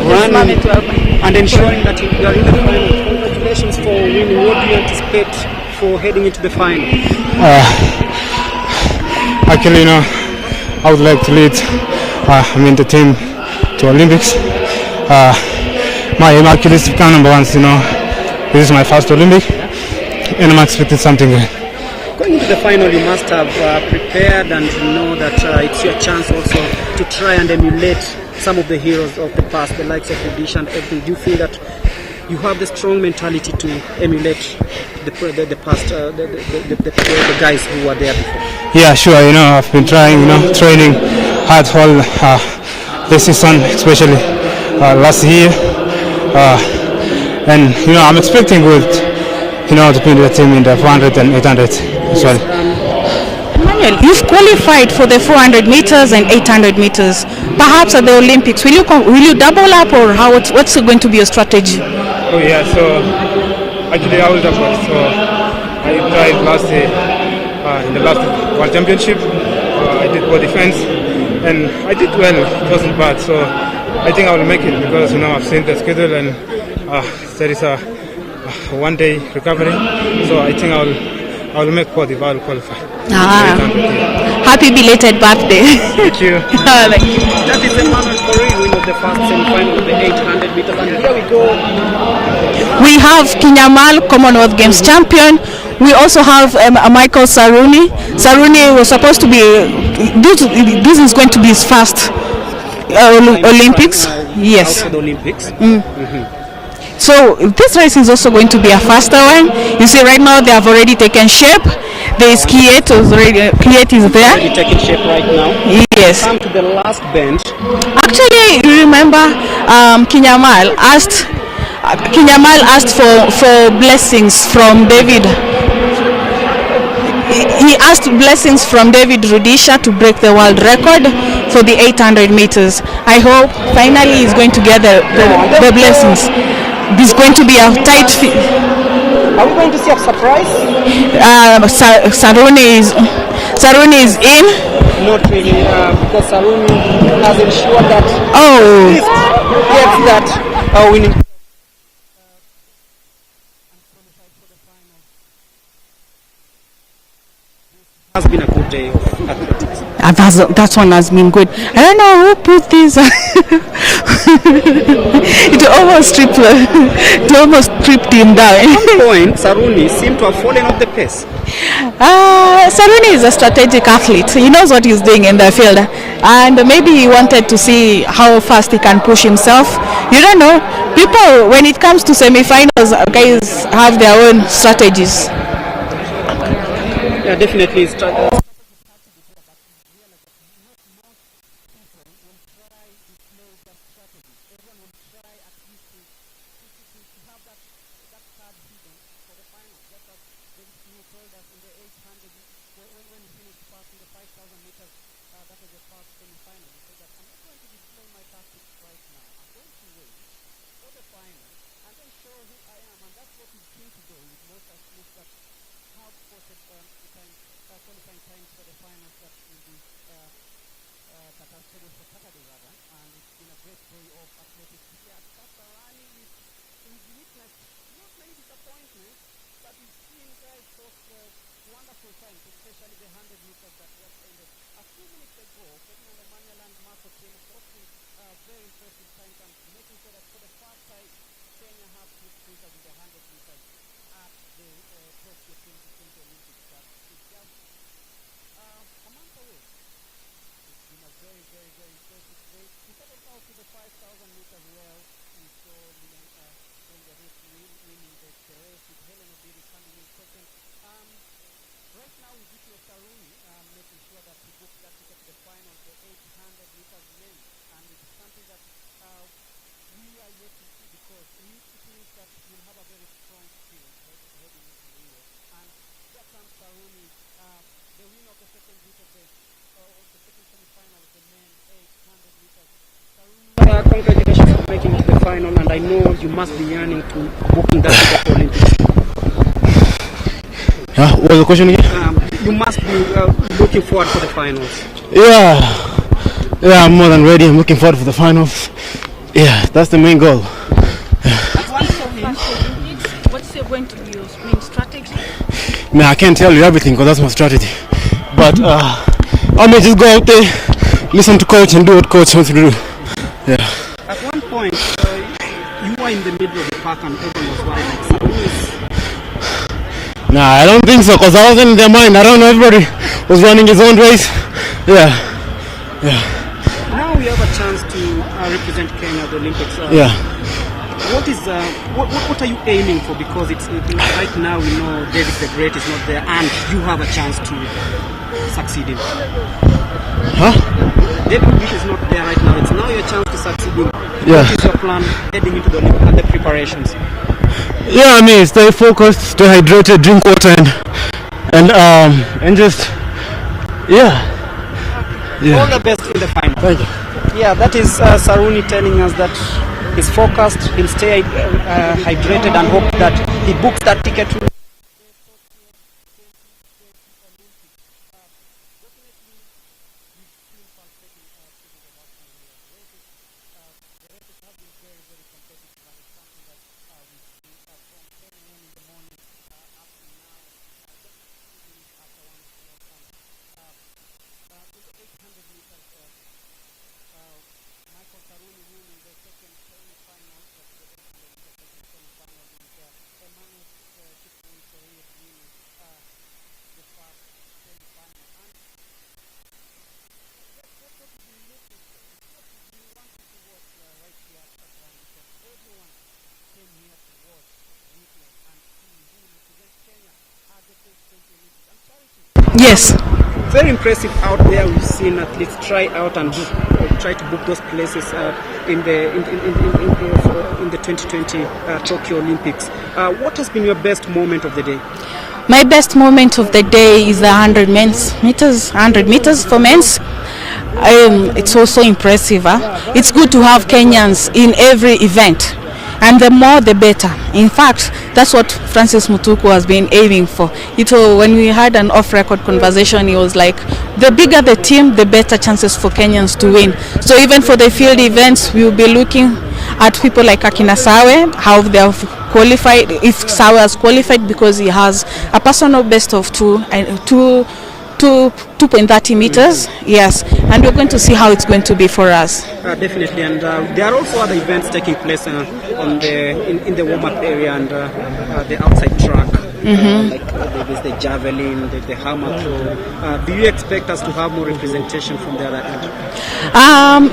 Running and ensuring that you are in the final. Congratulations for winning. What do you anticipate for heading into the final? Actually, I would like to lead the team to Olympics. My aim actually is to become number 1. This is my first Olympic, and I'm expecting something good. Going into the final, you must have prepared and know that it's your chance also to try and emulate some of the heroes of the past, the likes of Rudisha and everything. Do you feel that you have the strong mentality to emulate the past, the guys who were there before? Yeah, sure. I've been trying, training hard all this season, especially last year, and I'm expecting good, to be in the team in the 400 and 800 as well. Emmanuel, you've qualified for the 400 meters and 800 meters. Perhaps at the Olympics, will you double up, or what's going to be your strategy? Oh yeah, so actually I will double. So I tried last year in the last World Championship. I did body defense and I did well. It wasn't bad. So I think I will make it because I've seen the schedule and there is a 1 day recovery. So I think I will make body. I will qualify. Happy belated birthday. Thank you. That is Emmanuel Correa, winner of the first semi-final of the 800 meters. And here we go. We have Kinyamal, Commonwealth Games champion. We also have Michael Kasarani. Kasarani was supposed to be, this is going to be his first Olympics. Yes. The Olympics. So this race is also going to be a faster one. You see right now they have already taken shape. There is Kiet is there. Already taking shape right now. Yes. Come to the last bench. Actually, you remember Kinyamal asked for blessings from David. He asked blessings from David Rudisha to break the world record for the 800 meters. I hope finally he's going to get the blessings. This is going to be a tight fit. Are we going to see a surprise? Kasarani is in. Not really, because Kasarani has ensured that. Oh. that winning has been a good day of athletics. That one has been good. I don't know who put this. It almost tripped him down. At one point, Saruni seemed to have fallen off the pace. Saruni is a strategic athlete. He knows what he's doing in the field, and maybe he wanted to see how fast he can push himself. You don't know. People, when it comes to semi-finals, guys have their own strategies. Yeah, definitely. Congratulations for making it to the final, and I know you must be yearning to booking that ticket for Olympics. Yeah, what was the question again? You must be looking forward for the finals. Yeah, I'm more than ready. I'm looking forward for the finals. Yeah, that's the main goal. What's going to be your main strategy? Man, I can't tell you everything because that's my strategy. But I may just go out there, listen to coach, and do what coach wants to do. Yeah. At one point, you were in the middle of the pack and everyone was running like Saruni's. Nah, I don't think so, because I wasn't in their mind. I don't know, everybody was running his own race. Yeah. Now we have a chance to represent Kenya at the Olympics. Yeah. What are you aiming for? Because it's right now we know David the Great is not there, and you have a chance to succeed him. Huh? David the Great is not there right now. It's now your chance to succeed him. Yeah. What is your plan heading into the Olympics and the preparations? Yeah, I mean, stay focused, stay hydrated, drink water, and just All the best in the final. Thank you. Yeah, that is Saruni telling us that he's focused, he'll stay hydrated and hope that he books that ticket to Yes. Very impressive out there. We've seen athletes try out and try to book those places in the 2020 Tokyo Olympics. What has been your best moment of the day? My best moment of the day is the 100 meters for men's. It's also impressive. It's good to have Kenyans in every event, and the more the better. In fact, that's what Francis Mutuku has been aiming for. When we had an off-record conversation, he was like, the bigger the team, the better chances for Kenyans to win. So even for the field events, we will be looking at people like Akina Sawe, how they have qualified, if Sawe has qualified because he has a personal best of 2.30 meters. Yes, and we're going to see how it's going to be for us. Definitely, and there are also other events taking place in the warm-up area and the outside track. Like there's the javelin, the hammer throw. Do you expect us to have more representation from the other end?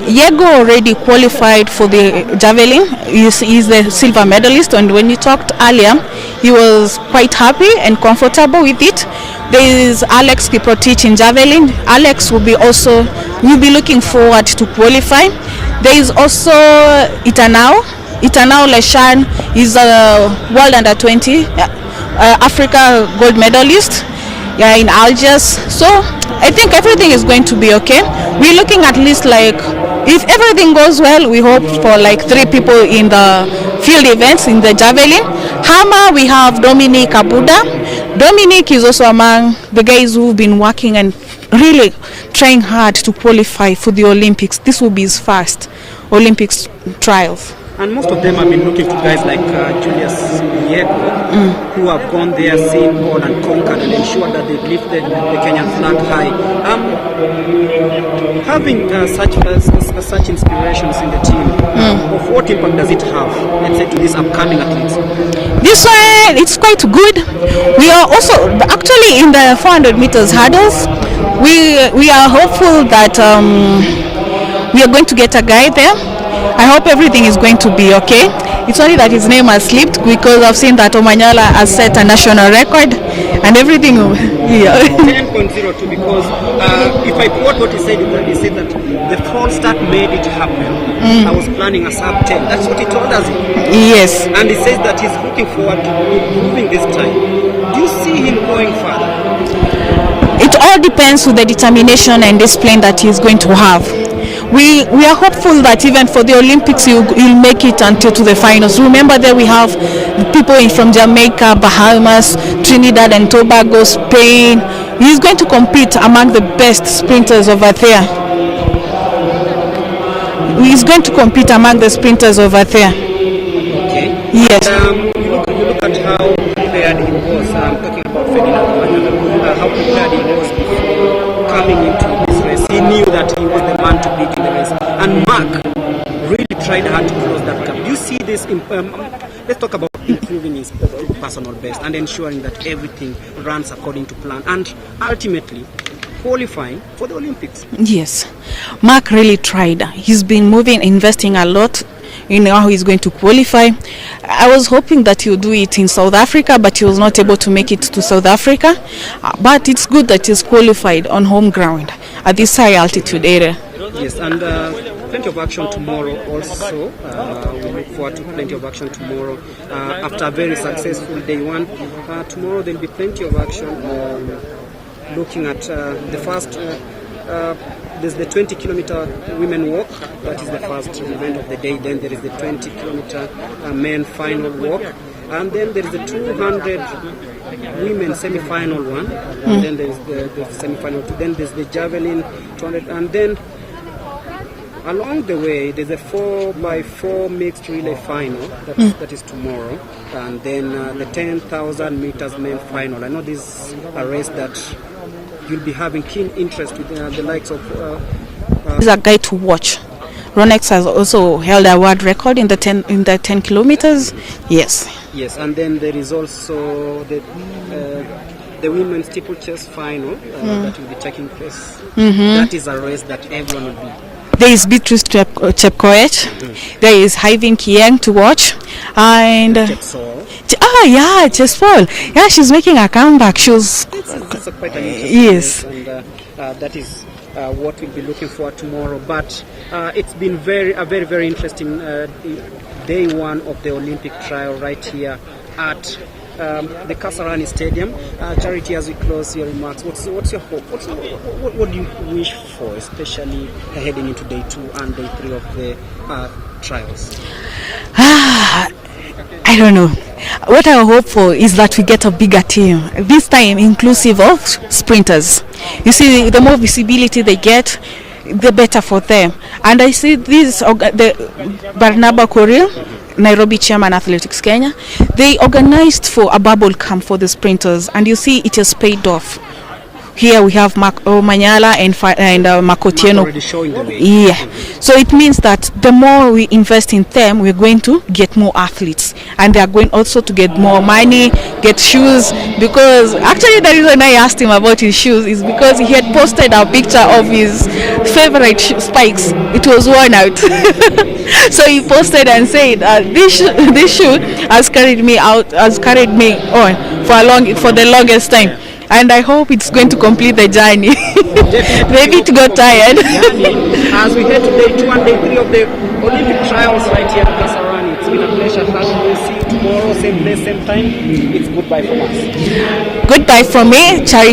Yego already qualified for the javelin. He's the silver medalist, and when you talked earlier, he was quite happy and comfortable with it. There is Alex Kiprotich in javelin. Alex will be looking forward to qualify. There is also Itanao Leshan is a world under 20 Africa gold medalist in Algiers. So I think everything is going to be okay. We're looking at least like, if everything goes well, we hope for like 3 people in the field events in the javelin. Hammer, we have Dominic Abuda. Dominic is also among the guys who've been working and really trying hard to qualify for the Olympics. This will be his first Olympics trials. And most of them have been looking to guys like Julius Yego, who have gone there, seen all and conquered and ensured that they've lifted the Kenyan flag high. Having such inspirations in the team, of what impact does it have, let's say, to these upcoming athletes? This one, it's quite good. We are also, actually in the 400 meters hurdles, we are hopeful that we are going to get a guy there. I hope everything is going to be okay. It's only that his name has slipped because I've seen that Omanyala has set a national record and everything. 10.02 because if I quote what he said that the false start made it happen. I was planning a sub 10. That's what he told us. Yes. And he says that he's looking forward to improving this time. Do you see him going further? It all depends on the determination and discipline that he's going to have. We are hopeful that even for the Olympics he'll make it until to the finals. Remember that we have people from Jamaica, Bahamas, Trinidad and Tobago, Spain. He's going to compete among the best sprinters over there. He's going to compete among the sprinters over there. Okay. Yes. You look at how prepared he was. I'm talking about Ferdinand Omanyala, how prepared he was before coming into this race. He knew that he was the man to beat in the race. And Mark really tried hard to close that gap. Do you see this? Let's talk about improving his personal best and ensuring that everything runs according to plan and ultimately qualifying for the Olympics. Yes. Mark really tried. He's been investing a lot in how he's going to qualify. I was hoping that he'll do it in South Africa, but he was not able to make it to South Africa. But it's good that he's qualified on home ground at this high altitude area. Yes, and plenty of action tomorrow also. We look forward to plenty of action tomorrow. After a very successful day one, tomorrow there'll be plenty of action. Looking at the first, there's the 20-kilometer women walk. That is the first event of the day. Then there is the 20-kilometer men final walk. And then there is the 200 women semi-final one. And then there is the semi-final two. Then there's the javelin 200. And then along the way, there's a 4x4 mixed relay final. That is tomorrow. And then the 10,000 meters men final. I know this is a race that you'll be having keen interest with the likes of... He's a guy to watch. Ronex has also held a world record in the 10 kilometers. Yes. Yes, and then there is also the women's steeplechase final that will be taking place. That is a race that everyone will be. There is Beatrice Chepkoech. There is Hyvin Kieng to watch. And Chespol. Yeah, she's making a comeback. It's quite an interesting yes. Race, and that is what we'll be looking for tomorrow. But it's been a very, very interesting day one of the Olympic trial right here at the Kasarani Stadium. Charity, as we close your remarks, what's your hope? What do you wish for, especially heading into day 2 and day 3 of the trials? I don't know. What I hope for is that we get a bigger team, this time inclusive of sprinters. You see, the more visibility they get, the better for them. And I see this, the Barnaba Korea, Nairobi Chairman Athletics Kenya, they organized for a bubble camp for the sprinters, and you see it has paid off. Here we have Manyala and Makotieno. Yeah, so it means that the more we invest in them, we're going to get more athletes, and they are going also to get more money, get shoes. Because actually the reason I asked him about his shoes is because he had posted a picture of his favorite spikes. It was worn out. So he posted and said, this shoe has carried me on for the longest time. And I hope it's going to complete the journey. Maybe it got tired. As we head to day 2 and day 3 of the Olympic trials right here at Kasarani, it's been a pleasure having you. See you tomorrow, same place, same time. It's goodbye from us. Goodbye from me, Charity.